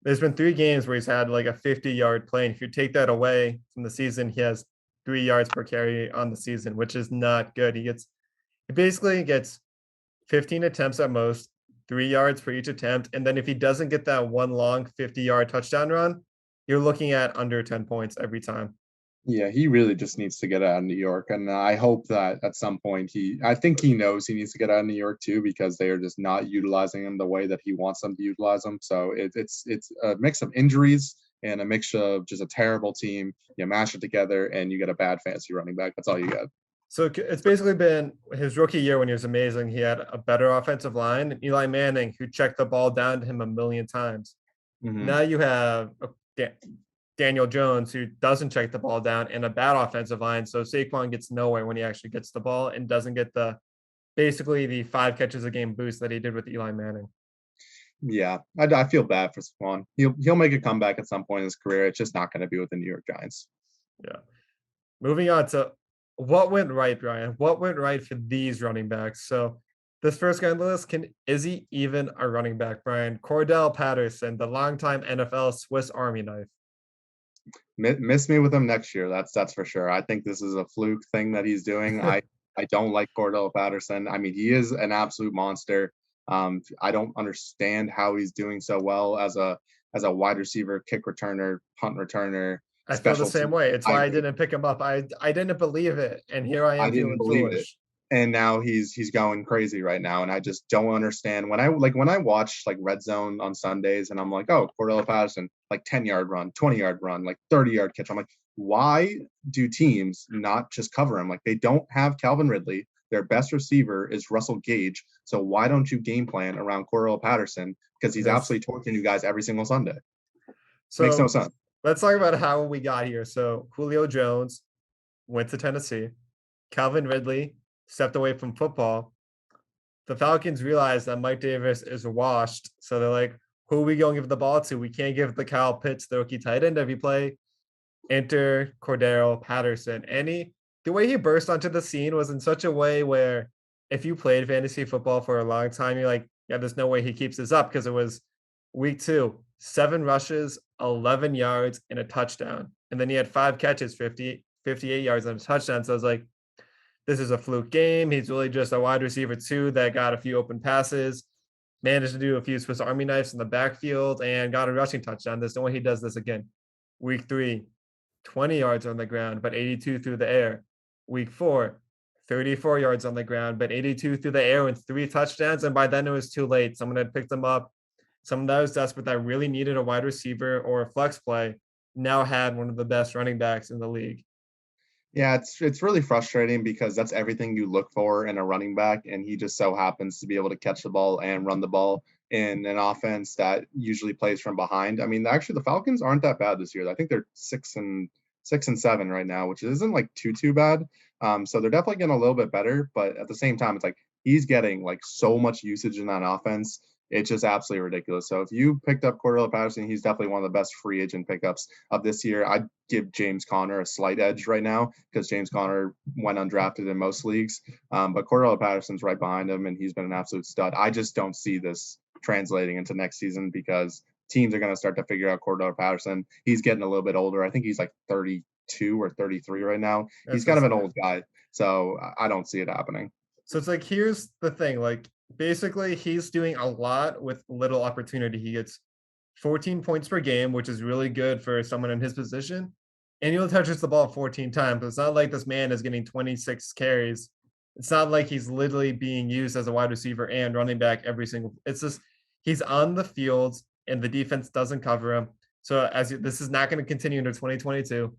there's been 3 games where he's had like a 50-yard play. And if you take that away from the season, he has 3 yards per carry on the season, which is not good. He basically gets 15 attempts at most, 3 yards for each attempt. And then if he doesn't get that one long 50-yard touchdown run, you're looking at under 10 points every time. Yeah, he really just needs to get out of New York, and I hope that at some point I think he knows he needs to get out of New York too because they are just not utilizing him the way that he wants them to utilize him. So it's a mix of injuries and a mix of just a terrible team. You mash it together, and you get a bad fantasy running back. That's all you get. So it's basically been his rookie year when he was amazing. He had a better offensive line. Eli Manning, who checked the ball down to him a million times. Hmm. Now you have Daniel Jones, who doesn't check the ball down, and a bad offensive line. So Saquon gets nowhere when he actually gets the ball and doesn't get basically the 5 catches a game boost that he did with Eli Manning. Yeah, I feel bad for Spawn. He'll make a comeback at some point in his career. It's just not going to be with the New York Giants. Yeah. Moving on to what went right, Brian. What went right for these running backs? So this first guy on the list, is he even a running back, Brian? Cordell Patterson, the longtime NFL Swiss Army knife. Miss me with him next year. That's for sure. I think this is a fluke thing that he's doing. I don't like Cordell Patterson. I mean, he is an absolute monster. I don't understand how he's doing so well as a wide receiver, kick returner, punt returner, I feel the special same team. way. It's why I I didn't pick him up. I didn't believe it, and here I I am didn't feeling believe it. foolish. And now he's going crazy right now, and I just don't understand when I watch like Red Zone on Sundays, and I'm like, oh, Cordell Patterson, like 10 yard run, 20 yard run, like 30 yard catch. I'm like, why do teams not just cover him? Like they don't have Calvin Ridley. Their best receiver is Russell Gage. So why don't you game plan around Cordell Patterson? Because he's Yes. absolutely torching you guys every single Sunday. Makes no So sense. let's talk about how we got here. So Julio Jones went to Tennessee. Calvin Ridley stepped away from football. The Falcons realized that Mike Davis is washed. So they're like, who are we going to give the ball to? We can't give the Kyle Pitts, the rookie tight end, every play. Enter Cordero Patterson. And the way he burst onto the scene was in such a way where if you played fantasy football for a long time, you're like, yeah, there's no way he keeps this up because it was week 2, 7 rushes, 11 yards, and a touchdown. And then he had 5 catches, 58 yards and a touchdown. So I was like, this is a fluke game. He's really just a wide receiver too that got a few open passes, managed to do a few Swiss Army knives in the backfield, and got a rushing touchdown. There's no way he does this again. Week 3, 20 yards on the ground, but 82 through the air. Week 4, 34 yards on the ground, but 82 through the air and 3 touchdowns. And by then it was too late. Someone had picked him up. Someone that was desperate that really needed a wide receiver or a flex play now had one of the best running backs in the league. Yeah, it's really frustrating because that's everything you look for in a running back, and he just so happens to be able to catch the ball and run the ball in an offense that usually plays from behind. I mean, actually, the Falcons aren't that bad this year. I think they're 6-7 right now, which isn't like too bad. So they're definitely getting a little bit better, but at the same time, it's like he's getting like so much usage in that offense. It's just absolutely ridiculous. So if you picked up Cordell Patterson, he's definitely one of the best free agent pickups of this year. I'd give James Conner a slight edge right now because James Conner went undrafted in most leagues. But Cordell Patterson's right behind him, and he's been an absolute stud. I just don't see this translating into next season because teams are going to start to figure out Cordell Patterson. He's getting a little bit older. I think he's like 32 or 33 right now. He's That's kind of just an old guy. So I don't see it happening. so it's like here's the thing, like basically he's doing a lot with little opportunity. He gets 14 points per game, which is really good for someone in his position. And he only touches the ball 14 times. It's not like this man is getting 26 carries. It's not like he's literally being used as a wide receiver and running back every single. It's just he's on the field and the defense doesn't cover him. So this is not going to continue into 2022.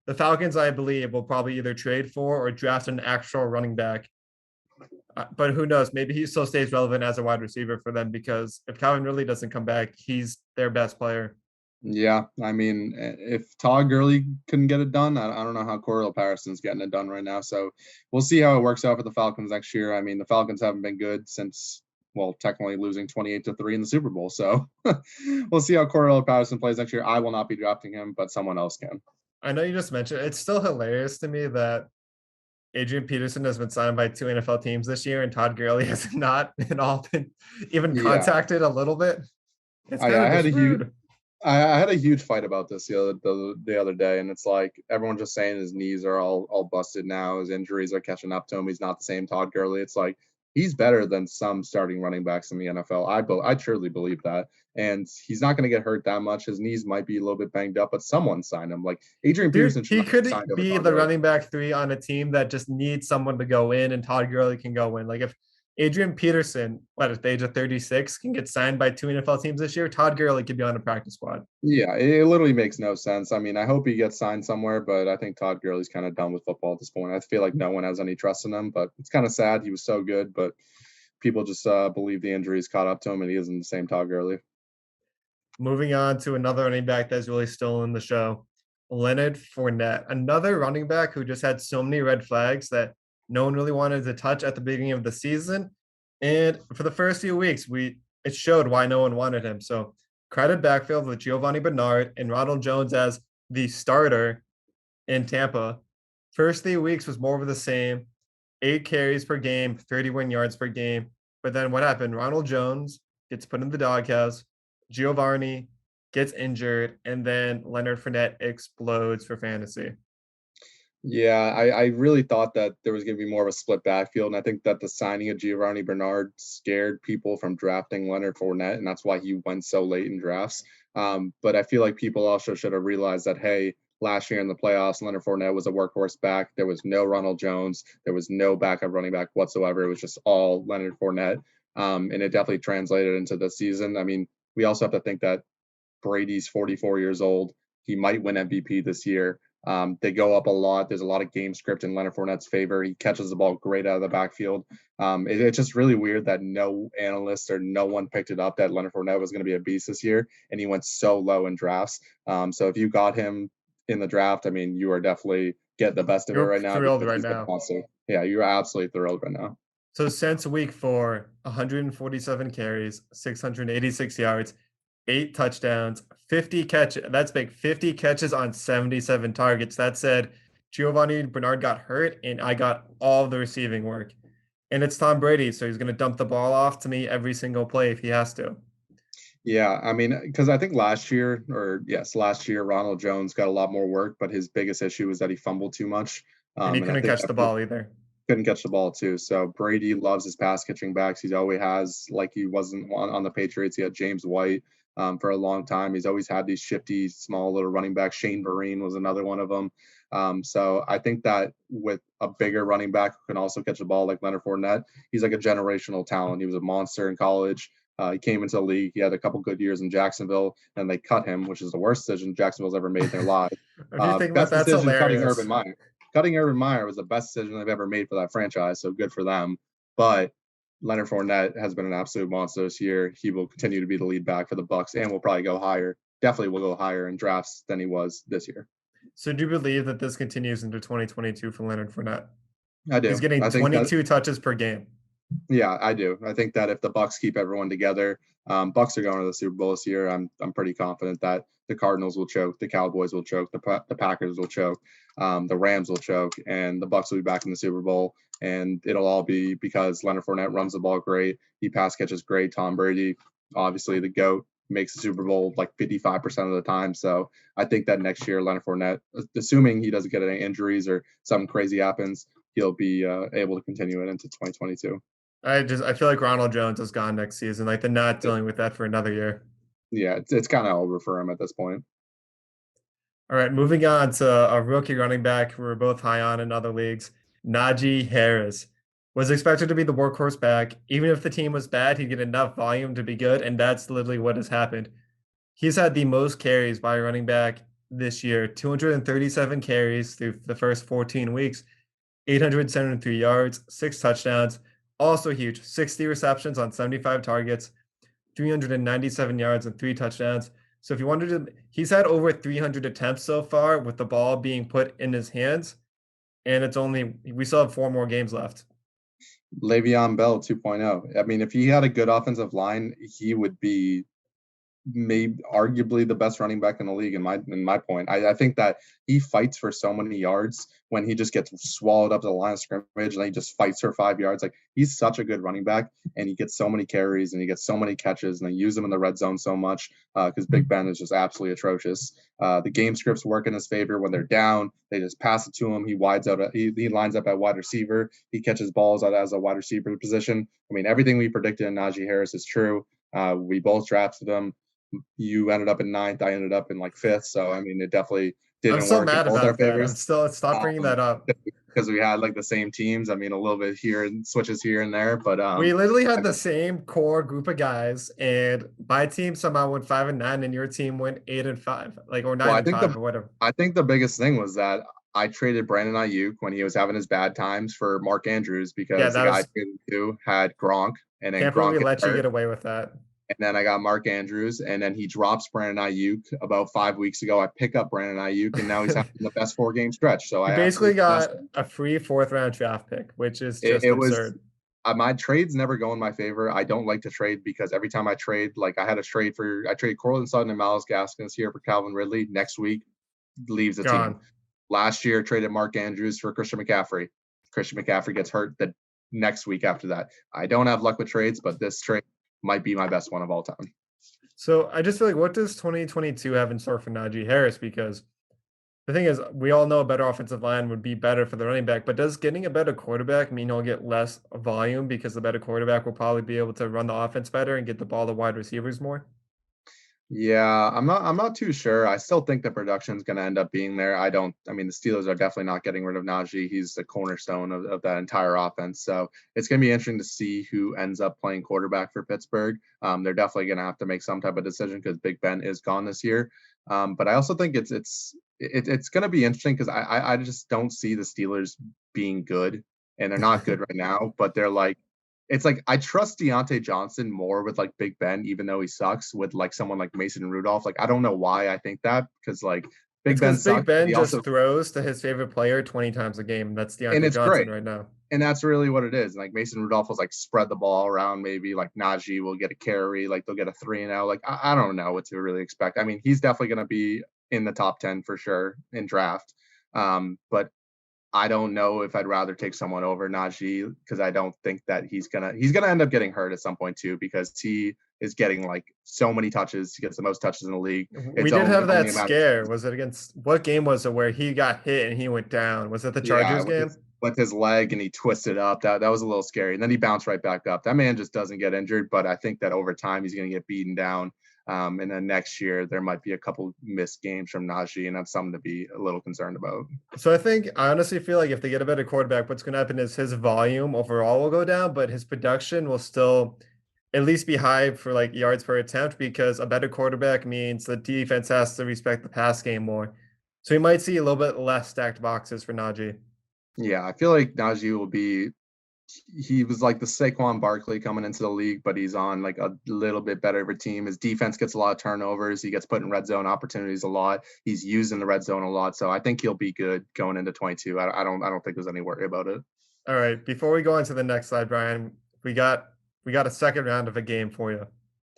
The Falcons, I believe, will probably either trade for or draft an actual running back. But who knows? Maybe he still stays relevant as a wide receiver for them because if Calvin Ridley doesn't come back, he's their best player. Yeah, I mean, if Todd Gurley couldn't get it done, I don't know how Cordell Patterson's getting it done right now. So we'll see how it works out for the Falcons next year. I mean, the Falcons haven't been good since, well, technically losing 28-3 in the Super Bowl. So we'll see how Cordell Patterson plays next year. I will not be drafting him, but someone else can. I know you just mentioned it's still hilarious to me that Adrian Peterson has been signed by two NFL teams this year, and Todd Gurley has not at all been even Yeah, contacted a little bit. It's I, kind I of had a just huge rude. I had a huge fight about this the other day, and it's like everyone's just saying his knees are all busted now. His injuries are catching up to him. He's not the same Todd Gurley. It's like he's better than some starting running backs in the NFL. I truly believe that, and he's not going to get hurt that much. His knees might be a little bit banged up, but someone signed him. Like Adrian Dude, Peterson should he not be could signed over be Todd the Gurley. running back three on a team that just needs someone to go in, and Todd Gurley can go in. Like if Adrian Peterson, what at the age of 36, can get signed by two NFL teams this year, Todd Gurley could be on a practice squad. Yeah, it literally makes no sense. I mean, I hope he gets signed somewhere, but I think Todd Gurley's kind of done with football at this point. I feel like no one has any trust in him, but it's kind of sad. He was so good, but people just believe the injuries caught up to him, and he isn't the same Todd Gurley. Moving on to another running back that's really still in the show, Leonard Fournette, another running back who just had so many red flags that no one really wanted to touch at the beginning of the season. And for the first few weeks, it showed why no one wanted him. So crowded backfield with Giovanni Bernard and Ronald Jones as the starter in Tampa. First 3 weeks was more of the same, 8 carries per game, 31 yards per game. But then what happened? Ronald Jones gets put in the doghouse. Giovanni gets injured, and then Leonard Fournette explodes for fantasy. Yeah, I really thought that there was going to be more of a split backfield, and I think that the signing of Giovanni Bernard scared people from drafting Leonard Fournette, and that's why he went so late in drafts. But I feel like people also should have realized that, hey, last year in the playoffs, Leonard Fournette was a workhorse back. There was no Ronald Jones. There was no backup running back whatsoever. It was just all Leonard Fournette, and it definitely translated into the season. I mean, we also have to think that Brady's 44 years old. He might win MVP this year. They go up a lot. There's a lot of game script in Leonard Fournette's favor. He catches the ball great out of the backfield. It's just really weird that no analyst or no one picked it up that Leonard Fournette was going to be a beast this year, and he went so low in drafts. So if you got him in the draft, I mean, you are definitely getting the best of it You're right now thrilled because right he's been now. awesome. Yeah, you're absolutely thrilled right now. So since week 4, 147 carries, 686 yards, 8 touchdowns, 50 catches. That's big. 50 catches on 77 targets. That said, Giovanni Bernard got hurt, and I got all the receiving work. And it's Tom Brady, so he's going to dump the ball off to me every single play if he has to. Yeah, I mean, because I think last year, Ronald Jones got a lot more work, but his biggest issue was that he fumbled too much. And he And I couldn't think catch that the ball either. couldn't catch the ball too. So Brady loves his pass catching backs. He always has, like he wasn't on the Patriots. He had James White for a long time. He's always had these shifty, small little running backs. Shane Vereen was another one of them. So I think that with a bigger running back who can also catch the ball like Leonard Fournette, he's like a generational talent. He was a monster in college. He came into the league. He had a couple good years in Jacksonville, and they cut him, which is the worst decision Jacksonville's ever made in their lives. If you think about Best that's decision cutting Urban hilarious. Meyer. Cutting Urban Meyer was the best decision they've ever made for that franchise. So good for them. But Leonard Fournette has been an absolute monster this year. He will continue to be the lead back for the Bucks, and will probably go higher. Definitely will go higher in drafts than he was this year. So do you believe that this continues into 2022 for Leonard Fournette? I He's do. getting I think that 22 touches per game. Yeah, I do. I think that if the Bucks keep everyone together, Bucks are going to the Super Bowl this year. I'm pretty confident that the Cardinals will choke, the Cowboys will choke, the Packers will choke, the Rams will choke, and the Bucks will be back in the Super Bowl. And it'll all be because Leonard Fournette runs the ball great. He pass catches great. Tom Brady, obviously the GOAT, makes the Super Bowl like 55% of the time. So I think that next year, Leonard Fournette, assuming he doesn't get any injuries or something crazy happens, he'll be able to continue it into 2022. I feel like Ronald Jones is gone next season. Like they're not dealing with that for another year. Yeah, it's kind of over for him at this point. All right, moving on to a rookie running back who we're both high on in other leagues. Najee Harris was expected to be the workhorse back. Even if the team was bad, he'd get enough volume to be good, and that's literally what has happened. He's had the most carries by a running back this year, 237 carries through the first 14 weeks, 873 yards, 6 touchdowns. Also huge, 60 receptions on 75 targets, 397 yards and 3 touchdowns. So if you wanted to, he's had over 300 attempts so far with the ball being put in his hands, and we still have 4 more games left. Le'Veon Bell 2.0. I mean, if he had a good offensive line, he would be maybe arguably the best running back in the league in my point. I think that he fights for so many yards when he just gets swallowed up to the line of scrimmage and then he just fights for 5 yards. Like he's such a good running back and he gets so many carries and he gets so many catches and they use him in the red zone so much because Big Ben is just absolutely atrocious. The game scripts work in his favor when they're down. They just pass it to him. He lines up at wide receiver. He catches balls out as a wide receiver position. I mean, everything we predicted in Najee Harris is true. We both drafted him. You ended up in ninth. I ended up in like fifth. So I mean, it definitely I'm didn't still work in mad both our about that. I'm favors. still stop bringing Um, that up. because we had like the same teams. I mean, a little bit here and switches here and there, but We literally had the same core group of guys, and my team somehow went 5-9, and your team went 8-5, like or well, nine I and think five the or whatever. I think the biggest thing was that I traded Brandon Ayuk when he was having his bad times for Mark Andrews Yeah, because the that guy I was traded to had Gronk, and then can't believe Gronk we gets let you hurt. get away with that. And then I got Mark Andrews, and then he drops Brandon Ayuk about 5 weeks ago. I pick up Brandon Ayuk, and now he's having the best 4 game stretch. So You I basically absolutely got smashed him. a free fourth round draft pick, which is It, just it was absurd. my trades never go in my favor. I don't like to trade because every time I trade, like I traded Cortland Sutton and Miles Gaskins here for Calvin Ridley. Next week, leaves the team. Gone. Last year, traded Mark Andrews for Christian McCaffrey. Christian McCaffrey gets hurt the next week after that. I don't have luck with trades, but this trade might be my best one of all time. So I just feel like what does 2022 have in store for Najee Harris? Because the thing is, we all know a better offensive line would be better for the running back, but does getting a better quarterback mean he'll get less volume because the better quarterback will probably be able to run the offense better and get the ball to wide receivers more? Yeah, I'm not too sure. I still think the production is going to end up being there. I mean, the Steelers are definitely not getting rid of Najee. He's the cornerstone of that entire offense. So it's going to be interesting to see who ends up playing quarterback for Pittsburgh. They're definitely going to have to make some type of decision because Big Ben is gone this year. But I also think it's going to be interesting because I just don't see the Steelers being good, and they're not good right now. But they're like it's like I trust Deontay Johnson more with like Big Ben, even though he sucks, with like someone like Mason Rudolph. Like I don't know why I think that because like It's Big Ben because Big sucks, but Ben he also just throws to his favorite player 20 times a game. That's and Deontay it's Johnson great. right now. And that's really what it is. Like Mason Rudolph was like spread the ball around, maybe like Najee will get a carry, like they'll get a 3-0. Like I don't know what to really expect. I mean, he's definitely gonna be in the top 10 for sure in draft. But I don't know if I'd rather take someone over Najee because I don't think that he's gonna end up getting hurt at some point too because he is getting like so many touches. He gets the most touches in the league. We It's did only have only that a matter scare. of Was it against what game was it where he got hit and he went down? Was it the yeah Chargers game? with his leg and he twisted up. That was a little scary. And then he bounced right back up. That man just doesn't get injured, but I think that over time he's gonna get beaten down. And then next year there might be a couple missed games from Najee, and that's something to be a little concerned about. So I honestly feel like if they get a better quarterback, what's going to happen is his volume overall will go down, but his production will still at least be high for like yards per attempt because a better quarterback means the defense has to respect the pass game more. So we might see a little bit less stacked boxes for Najee. Yeah, I feel like Najee will be he was like the Saquon Barkley coming into the league, but he's on like a little bit better of a team. His defense gets a lot of turnovers. He gets put in red zone opportunities a lot. He's used in the red zone a lot. So I think he'll be good going into 22. I don't think there's any worry about it. All right, before we go on to the next slide, Brian, we got we got a second round of a game for you.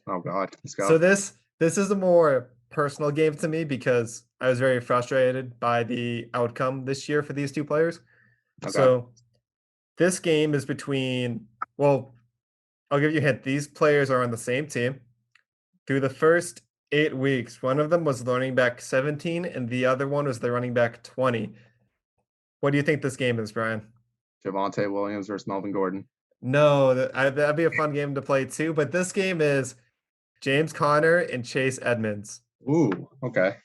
Oh God, let's So go. this is a more personal game to me because I was very frustrated by the outcome this year for these two players. Okay. So this game is between, well, I'll give you a hint. These players are on the same team. Through the first 8 weeks, one of them was the running back 17 and the other one was the running back 20. What do you think this game is, Brian? Javonte Williams versus Melvin Gordon. No, that'd be a fun game to play too. But this game is James Conner and Chase Edmonds. Ooh, okay.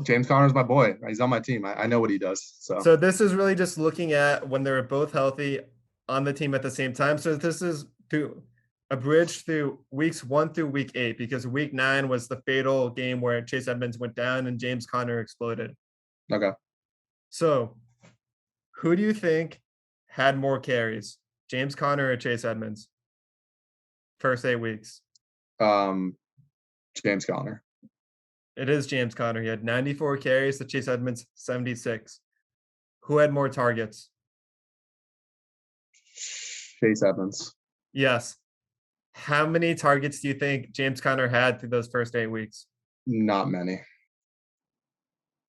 James Conner's my boy. He's on my team. I know what he does. So So this is really just looking at when they were both healthy on the team at the same time. So this is through a bridge through weeks 1 through week 8, because week 9 was the fatal game where Chase Edmonds went down and James Conner exploded. okay. So who do you think had more carries, James Conner or Chase Edmonds? First 8 weeks. Um, James Conner. It is James Conner. He had 94 carries to Chase Edmonds 76. Who had more targets? Chase Edmonds. Yes. How many targets do you think James Conner had through those first 8 weeks? Not many.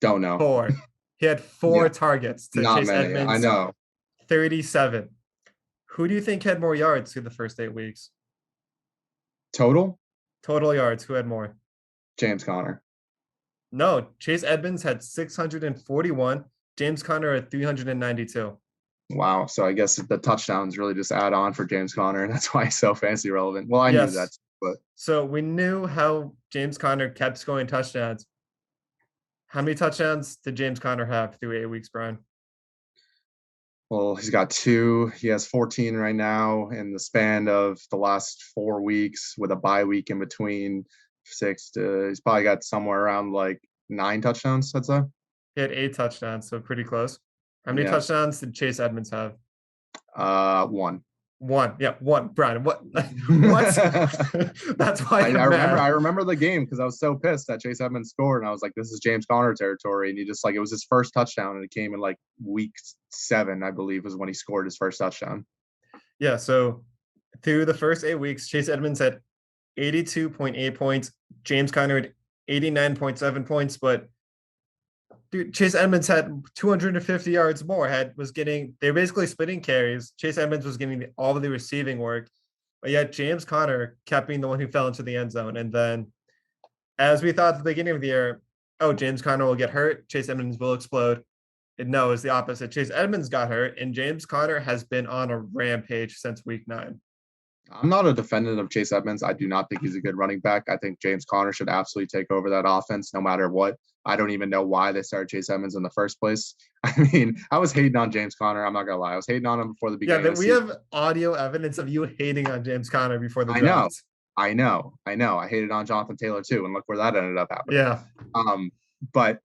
Don't know. 4. He had Yeah, 4 targets to not Chase many. I Edmonds know. 37. Who do you think had more yards through the first 8 weeks? Total. Total yards. Who had more? James Conner. No, Chase Edmonds had 641. James Conner had 392. Wow. So I guess the touchdowns really just add on for James Conner. That's why he's so fancy relevant. Well, I knew that, Yes. but So we knew how James Conner kept scoring touchdowns. How many touchdowns did James Conner have through 8 weeks, Brian? well, he's got 2. He has 14 right now in the span of the last 4 weeks with a bye week in between. He's probably got somewhere around like 9 touchdowns, I'd say. He had 8 touchdowns, so pretty close. How many Yeah. touchdowns did Chase Edmonds have? 1. One. Yeah, one. Brian, what? What? I, That's why I I'm remember. mad. I remember the game because I was so pissed that Chase Edmonds scored, and I was like, "This is James Conner territory." And he just like it was his first touchdown, and it came in like week 7, I believe, was when he scored his first touchdown. Yeah, so through the first 8 weeks, Chase Edmonds had 82.8 points. James Conner had 89.7 points, but dude, Chase Edmonds had 250 yards more. They're basically splitting carries. Chase Edmonds was getting all of the receiving work, but yet James Conner kept being the one who fell into the end zone. And then, as we thought at the beginning of the year, oh, James Conner will get hurt, Chase Edmonds will explode. And no, it's the opposite. Chase Edmonds got hurt, and James Conner has been on a rampage since week 9. I'm not a defendant of Chase Edmonds. I do not think he's a good running back. I think James Conner should absolutely take over that offense no matter what. I don't even know why they started Chase Edmonds in the first place. I mean, I was hating on James Conner. I'm not going to lie. I was hating on him before the Yeah, beginning that of the we season. have audio evidence of you hating on James Conner before the I know. draft. I know. I hated on Jonathan Taylor too. And look where that ended up happening. Yeah. But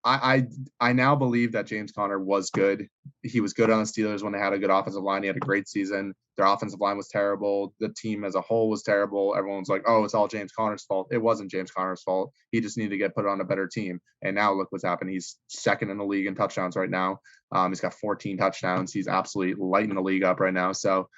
I now believe that James Conner was good. He was good on the Steelers when they had a good offensive line. He had a great season. Their offensive line was terrible. The team as a whole was terrible. Everyone's like, oh, it's all James Conner's fault. It wasn't James Conner's fault. He just needed to get put on a better team. And now look what's happened. He's second in the league in touchdowns right now. He's got 14 touchdowns. He's absolutely lighting the league up right now. So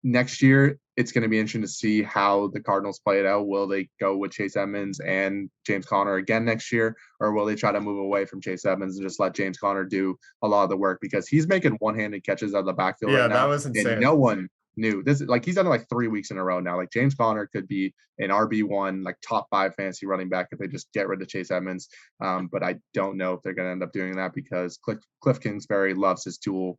next year, it's going to be interesting to see how the Cardinals play it out. Will they go with Chase Edmonds and James Conner again next year, or will they try to move away from Chase Edmonds and just let James Conner do a lot of the work, because he's making one-handed catches out of the backfield right now. That was insane. And no one knew this. Like, he's done it like 3 weeks in a row now. Like, James Conner could be an RB1, like top 5 fantasy running back if they just get rid of Chase Edmonds. But I don't know if they're going to end up doing that, because Cliff Kingsbury loves his dual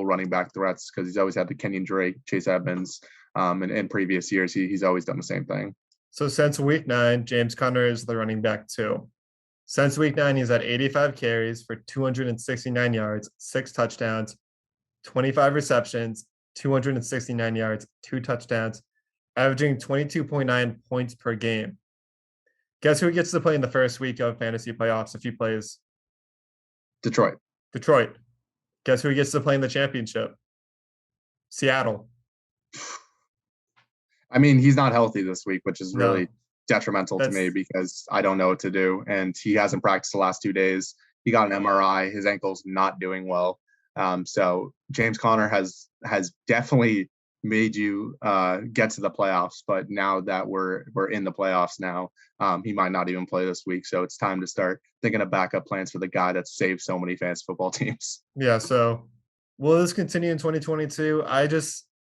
running back threats, because he's always had the Kenyon Drake, Chase Edmonds, and in previous years he's always done the same thing. So since week 9, James Conner is the running back 2. Since week 9, he's had 85 carries for 269 yards, 6 touchdowns, 25 receptions, 269 yards, 2 touchdowns, averaging 22.9 points per game. Guess who gets to play in the first week of fantasy playoffs if he plays? Detroit. Guess who gets to play in the championship? Seattle. I mean, he's not healthy this week, which is really detrimental to me, because I don't know what to do. And he hasn't practiced the last 2 days. He got an MRI. His ankle's not doing well. So James Conner has definitely made you get to the playoffs. But now that we're in the playoffs now, he might not even play this week. So it's time to start thinking of backup plans for the guy that saved so many fantasy football teams. Yeah, so will this continue in 2022?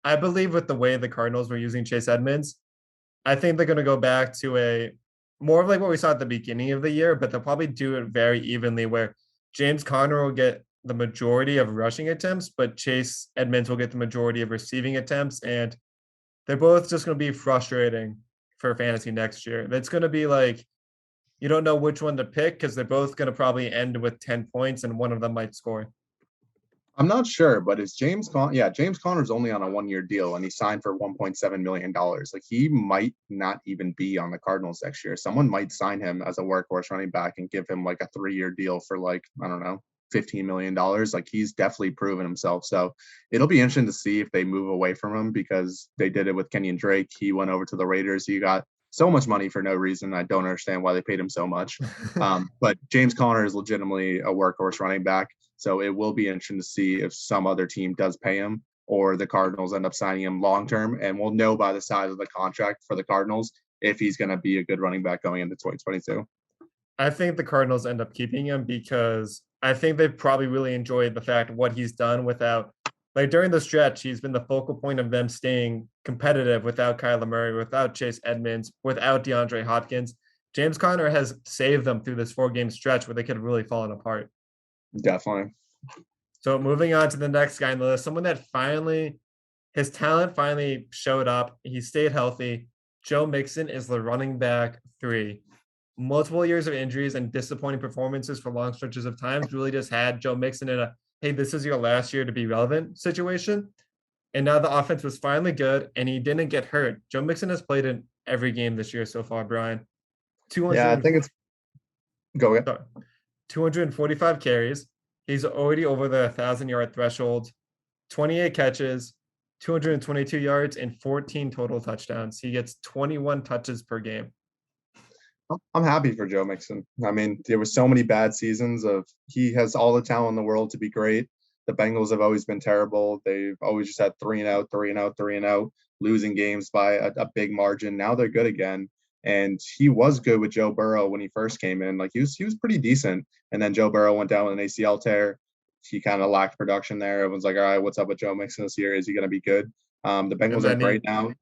I believe with the way the Cardinals were using Chase Edmonds, I think they're gonna go back to a more of like what we saw at the beginning of the year, but they'll probably do it very evenly where James Conner will get the majority of rushing attempts, but Chase Edmonds will get the majority of receiving attempts, and they're both just gonna be frustrating for fantasy next year. That's gonna be like you don't know which one to pick because they're both gonna probably end with 10 points and one of them might score. I'm not sure, but is James Con? Yeah, James Conner's only on a 1 year deal, and he signed for $1.7 million. Like he might not even be on the Cardinals next year. Someone might sign him as a workhorse running back and give him like a 3 year deal for like I don't know, $15 million. Like he's definitely proven himself. So it'll be interesting to see if they move away from him because they did it with Kenyon Drake. He went over to the Raiders. He got so much money for no reason. I don't understand why they paid him so much. But James Conner is legitimately a workhorse running back. So it will be interesting to see if some other team does pay him or the Cardinals end up signing him long term. And we'll know by the size of the contract for the Cardinals if he's going to be a good running back going into 2022. I think the Cardinals end up keeping him because I think they probably really enjoyed the fact of what he's done without, like during the stretch, he's been the focal point of them staying competitive without Kyler Murray, without Chase Edmonds, without DeAndre Hopkins. James Conner has saved them through this 4 game stretch where they could have really fallen apart. Definitely. So moving on to the next guy on the list, someone that finally, his talent finally showed up. He stayed healthy. Joe Mixon is the running back 3. Multiple years of injuries and disappointing performances for long stretches of times really just had Joe Mixon in a, hey, this is your last year to be relevant situation. And now the offense was finally good and he didn't get hurt. Joe Mixon has played in every game this year so far, Brian. Yeah, I 200, think it's go ahead. sorry, 245 carries. He's already over the 1,000-yard threshold, 28 catches, 222 yards, and 14 total touchdowns. He gets 21 touches per game. I'm happy for Joe Mixon. I mean, there were so many bad seasons of he has all the talent in the world to be great. The Bengals have always been terrible. They've always just had 3-and-out, 3-and-out, 3-and-out, losing games by a big margin. Now they're good again. And he was good with Joe Burrow when he first came in. Like he was pretty decent. And then Joe Burrow went down with an ACL tear. He kind of lacked production there. Everyone's like, all right, what's up with Joe Mixon this year? Is he going to be good? The And Bengals are then great he, now,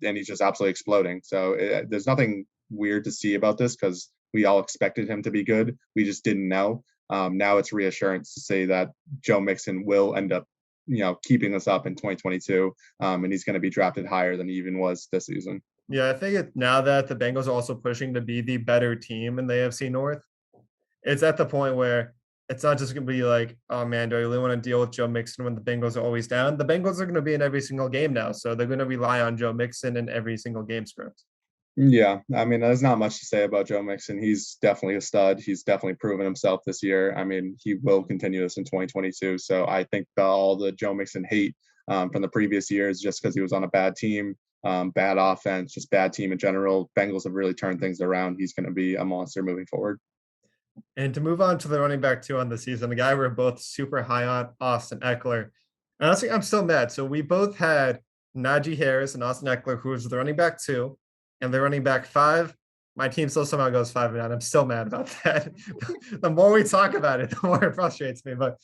and he's just absolutely exploding. So there's nothing weird to see about this because we all expected him to be good. We just didn't know. Now it's reassurance to say that Joe Mixon will end up, keeping us up in 2022, and he's going to be drafted higher than he even was this season. yeah, I think now that the Bengals are also pushing to be the better team in the AFC North, it's at the point where it's not just going to be like, oh man, do I really want to deal with Joe Mixon when the Bengals are always down? The Bengals are going to be in every single game now, so they're going to rely on Joe Mixon in every single game script. Yeah, I mean, there's not much to say about Joe Mixon. He's definitely a stud. He's definitely proven himself this year. I mean, he will continue this in 2022. So I think all the Joe Mixon hate from the previous years, just because he was on a bad team, bad offense, just bad team in general. Bengals have really turned things around. He's going to be a monster moving forward. And to move on to the running back 2 on the season, the guy we're both super high on, Austin Eckler. Honestly, I'm still mad. So we both had Najee Harris and Austin Eckler, who was the running back 2, and the running back 5. My team still somehow goes 5-9. I'm still mad about that. The more we talk about it, the more it frustrates me. But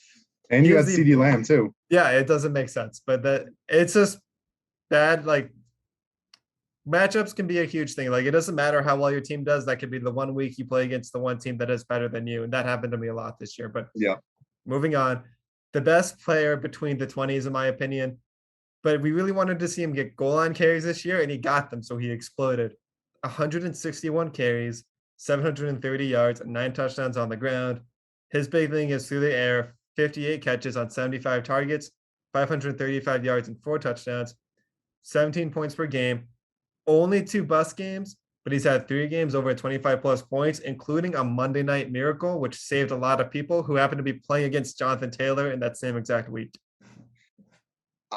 And he you was had the CD Lamb too. yeah, it doesn't make sense. But that it's just bad. Like matchups can be a huge thing. Like it doesn't matter how well your team does. That could be the one week you play against the one team that is better than you, and that happened to me a lot this year. But Yeah. moving on, the best player between the 20s, in my opinion. But we really wanted to see him get goal line carries this year, and he got them. So he exploded. 161 carries, 730 yards, 9 touchdowns on the ground. His big thing is through the air, 58 catches on 75 targets, 535 yards, and 4 touchdowns, 17 points per game. Only 2 bust games, but he's had 3 games over 25 plus points, including a Monday Night Miracle, which saved a lot of people who happened to be playing against Jonathan Taylor in that same exact week.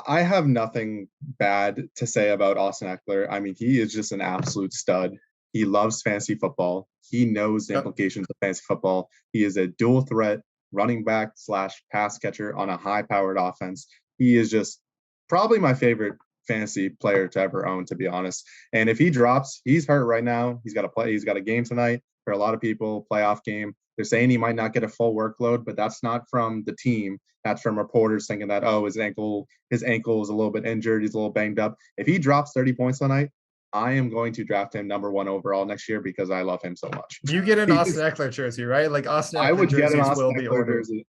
I have nothing bad to say about Austin Eckler. I mean, he is just an absolute stud. He loves fantasy football. He knows the Yep. implications of fantasy football. He is a dual threat running back slash pass catcher on a high powered offense. He is just probably my favorite fantasy player to ever own, to be honest. And if he drops, he's hurt right now. He's got to play. He's got a game tonight for a lot of people, playoff game. They're saying he might not get a full workload, but that's not from the team. That's from reporters thinking that, oh, his ankle is a little bit injured. He's a little banged up. If he drops 30 points tonight, I am going to draft him number 1 overall next year because I love him so much. You get an Austin Eckler jersey, right? Like Austin I Eckler would get an jerseys will Austin be Eckler ordered. jersey.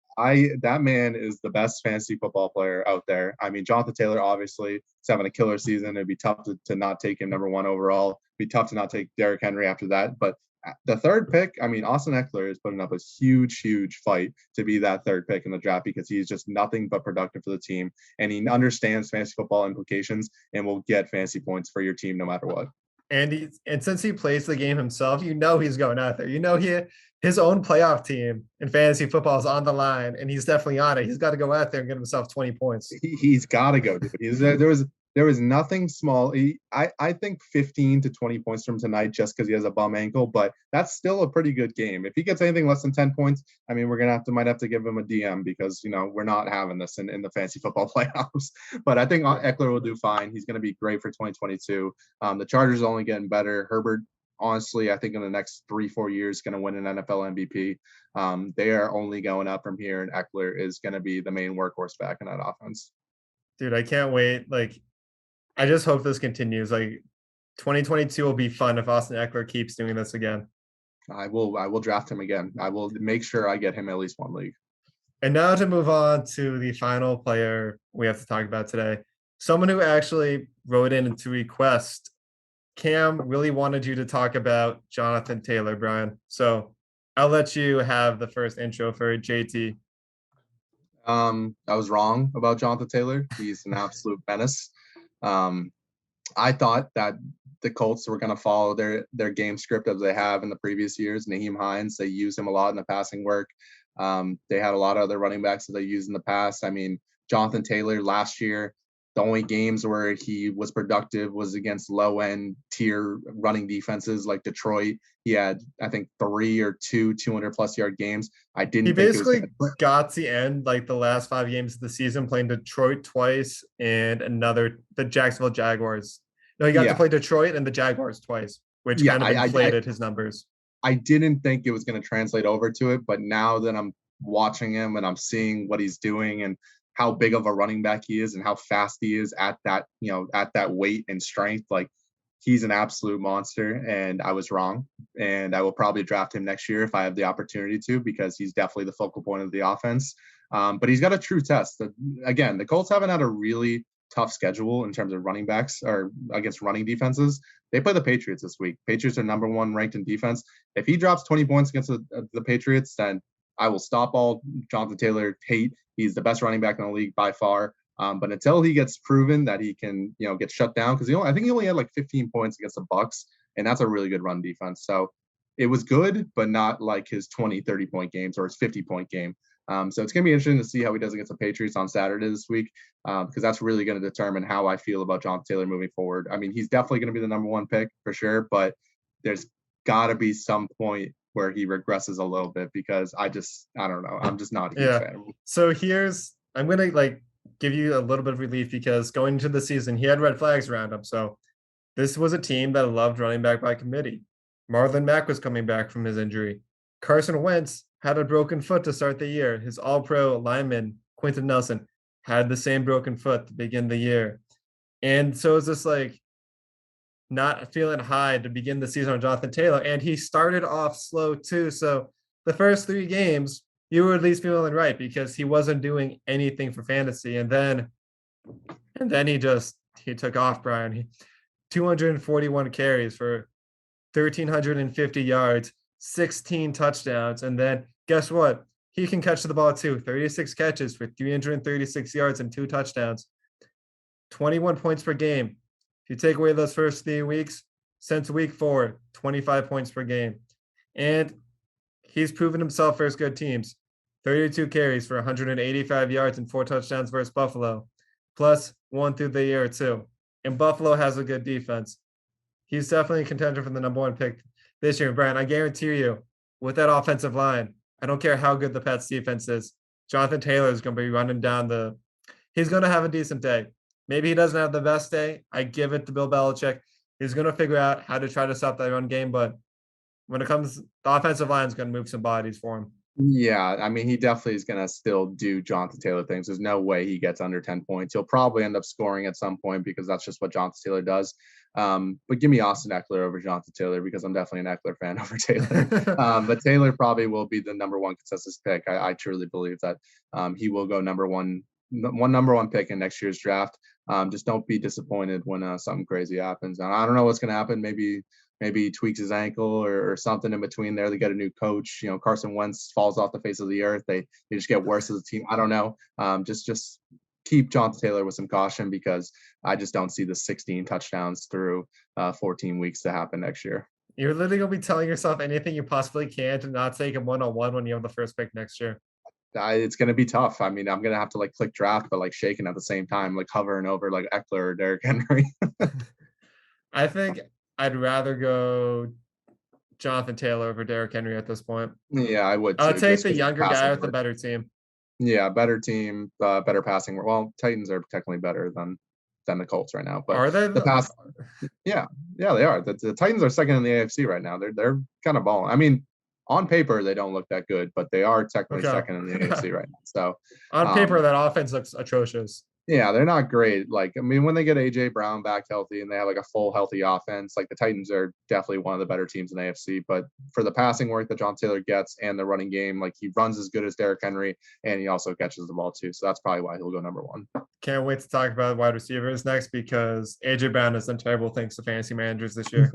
That man is the best fantasy football player out there. I mean, Jonathan Taylor obviously is having a killer season. It'd be tough to not take him number 1 overall. It'd be tough to not take Derrick Henry after that. But the third pick, I mean, Austin Eckler is putting up a huge fight to be that third pick in the draft because he's just nothing but productive for the team. And he understands fantasy football implications and will get fantasy points for your team no matter what. And since he plays the game himself, he's going out there. His own playoff team in fantasy football is on the line, and he's definitely on it. He's got to go out there and get himself 20 points. He's got to go, dude. There was nothing small. I think 15 to 20 points from tonight just because he has a bum ankle, but that's still a pretty good game. If he gets anything less than 10 points, I mean, might have to give him a DM because we're not having this in the fantasy football playoffs. But I think Eckler will do fine. He's going to be great for 2022. The Chargers are only getting better. Herbert, honestly, I think in the next 3-4 years, going to win an NFL MVP. They are only going up from here, and Eckler is going to be the main workhorse back in that offense. Dude, I can't wait. I just hope this continues. 2022 will be fun if Austin Eckler keeps doing this again. I will draft him again. I will make sure I get him at least 1 league. And now to move on to the final player we have to talk about today. Someone who actually wrote in to request. Cam really wanted you to talk about Jonathan Taylor, Bryan. So I'll let you have the first intro for JT. I was wrong about Jonathan Taylor. He's an absolute menace. I thought that the Colts were going to follow their game script as they have in the previous years. Nyheim Hines, they use him a lot in the passing work. They had a lot of other running backs that they used in the past. I mean, Jonathan Taylor last year, the only games where he was productive was against low-end tier running defenses like Detroit. He had, I think, 3 or 2 200-plus yard games. I didn't. He basically got the end the last 5 games of the season playing Detroit twice and the Jacksonville Jaguars. No, he got to play Detroit and the Jaguars twice, which kind of inflated his numbers. I didn't think it was going to translate over to it, but now that I'm watching him and I'm seeing what he's doing and how big of a running back he is and how fast he is at that weight and strength, he's an absolute monster. And I was wrong, and I will probably draft him next year if I have the opportunity to, because he's definitely the focal point of the offense. But he's got a true test. Again, the Colts haven't had a really tough schedule in terms of running backs or against running defenses. They play the Patriots this week. Patriots are number 1 ranked in defense. If he drops 20 points against the Patriots, then I will stop all Jonathan Taylor hate. He's the best running back in the league by far. But until he gets proven that he can, get shut down, because I think he only had 15 points against the Bucs, and that's a really good run defense. So it was good, but not like his 20, 30-point games or his 50-point game. So it's going to be interesting to see how he does against the Patriots on Saturday this week, because that's really going to determine how I feel about Jonathan Taylor moving forward. I mean, he's definitely going to be the number 1 pick for sure, but there's got to be some point where he regresses a little bit, because I don't know. I'm just not a huge fan of him. So I'm going to give you a little bit of relief, because going into the season, he had red flags around him. So this was a team that loved running back by committee. Marlon Mack was coming back from his injury. Carson Wentz had a broken foot to start the year. His all-pro lineman, Quentin Nelson, had the same broken foot to begin the year. And so it's just not feeling high to begin the season on Jonathan Taylor. And he started off slow too. So the first 3 games, you were at least feeling right, because he wasn't doing anything for fantasy. And then he took off, Bryan. 241 carries for 1,350 yards, 16 touchdowns. And then guess what? He can catch the ball too. 36 catches for 336 yards and 2 touchdowns. 21 points per game. If you take away those first 3 weeks, since week 4, 25 points per game. And he's proven himself versus good teams. 32 carries for 185 yards and 4 touchdowns versus Buffalo, plus 1 through the year too. And Buffalo has a good defense. He's definitely a contender for the number 1 pick this year. Bryan, I guarantee you, with that offensive line, I don't care how good the Pats defense is, Jonathan Taylor is going to be running down he's going to have a decent day. Maybe he doesn't have the best day. I give it to Bill Belichick. He's going to figure out how to try to stop that run game. But when it comes, the offensive line is going to move some bodies for him. Yeah, I mean, he definitely is gonna still do Jonathan Taylor things. There's no way he gets under 10 points. He'll probably end up scoring at some point because that's just what Jonathan Taylor does. But give me Austin Eckler over Jonathan Taylor because I'm definitely an Eckler fan over Taylor. But Taylor probably will be the number one consensus pick. I truly believe that he will go number one pick in next year's draft. Just don't be disappointed when something crazy happens. And I don't know what's going to happen. Maybe he tweaks his ankle or something in between there. They get a new coach. You know, Carson Wentz falls off the face of the earth. They just get worse as a team. I don't know. Just keep Jonathan Taylor with some caution because I just don't see the 16 touchdowns through 14 weeks to happen next year. You're literally going to be telling yourself anything you possibly can to not take him one-on-one when you have the first pick next year. It's going to be tough. I mean, I'm going to have to like click draft, but like shaking at the same time, like hovering over like Eckler or Derrick Henry. I think I'd rather go Jonathan Taylor over Derrick Henry at this point. Yeah, I would I'll too. take Just the because younger guy with a better team. Yeah, better team, better passing. Well, Titans are technically better than the Colts right now, but Are they? the pass, yeah, yeah, they are. The Titans are second in the AFC right now. They're kind of balling. I mean, on paper they don't look that good, but they are technically Okay. second in the AFC right now. So On paper, um, that offense looks atrocious. yeah, they're not great. Like, I mean, when they get AJ Brown back healthy and they have like a full healthy offense, like the Titans are definitely one of the better teams in the AFC. But for the passing work that John Taylor gets and the running game, like he runs as good as Derrick Henry and he also catches the ball too. So that's probably why he'll go number one. Can't wait to talk about wide receivers next because AJ Brown has done terrible things to fantasy managers this year.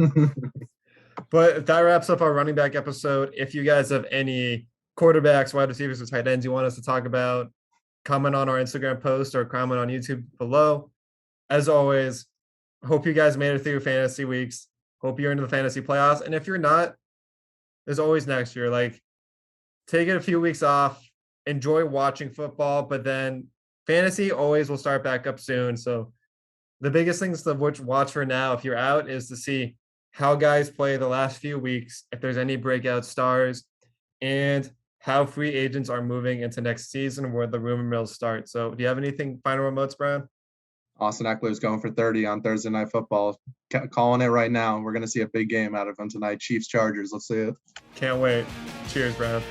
But that wraps up our running back episode. If you guys have any quarterbacks, wide receivers, or tight ends you want us to talk about, comment on our Instagram post or comment on YouTube below. As always, hope you guys made it through fantasy weeks. Hope you're into the fantasy playoffs. And if you're not, there's always next year. Like, take it a few weeks off, enjoy watching football, but then fantasy always will start back up soon. So the biggest things to watch for now, if you're out, is to see how guys play the last few weeks, if there's any breakout stars, and how free agents are moving into next season where the rumor mills start. So do you have anything final remotes, Brian? Austin Eckler is going for 30 on Thursday Night Football. Calling it right now. We're going to see a big game out of him tonight. Chiefs Chargers. Let's see it. Can't wait. Cheers, Brian.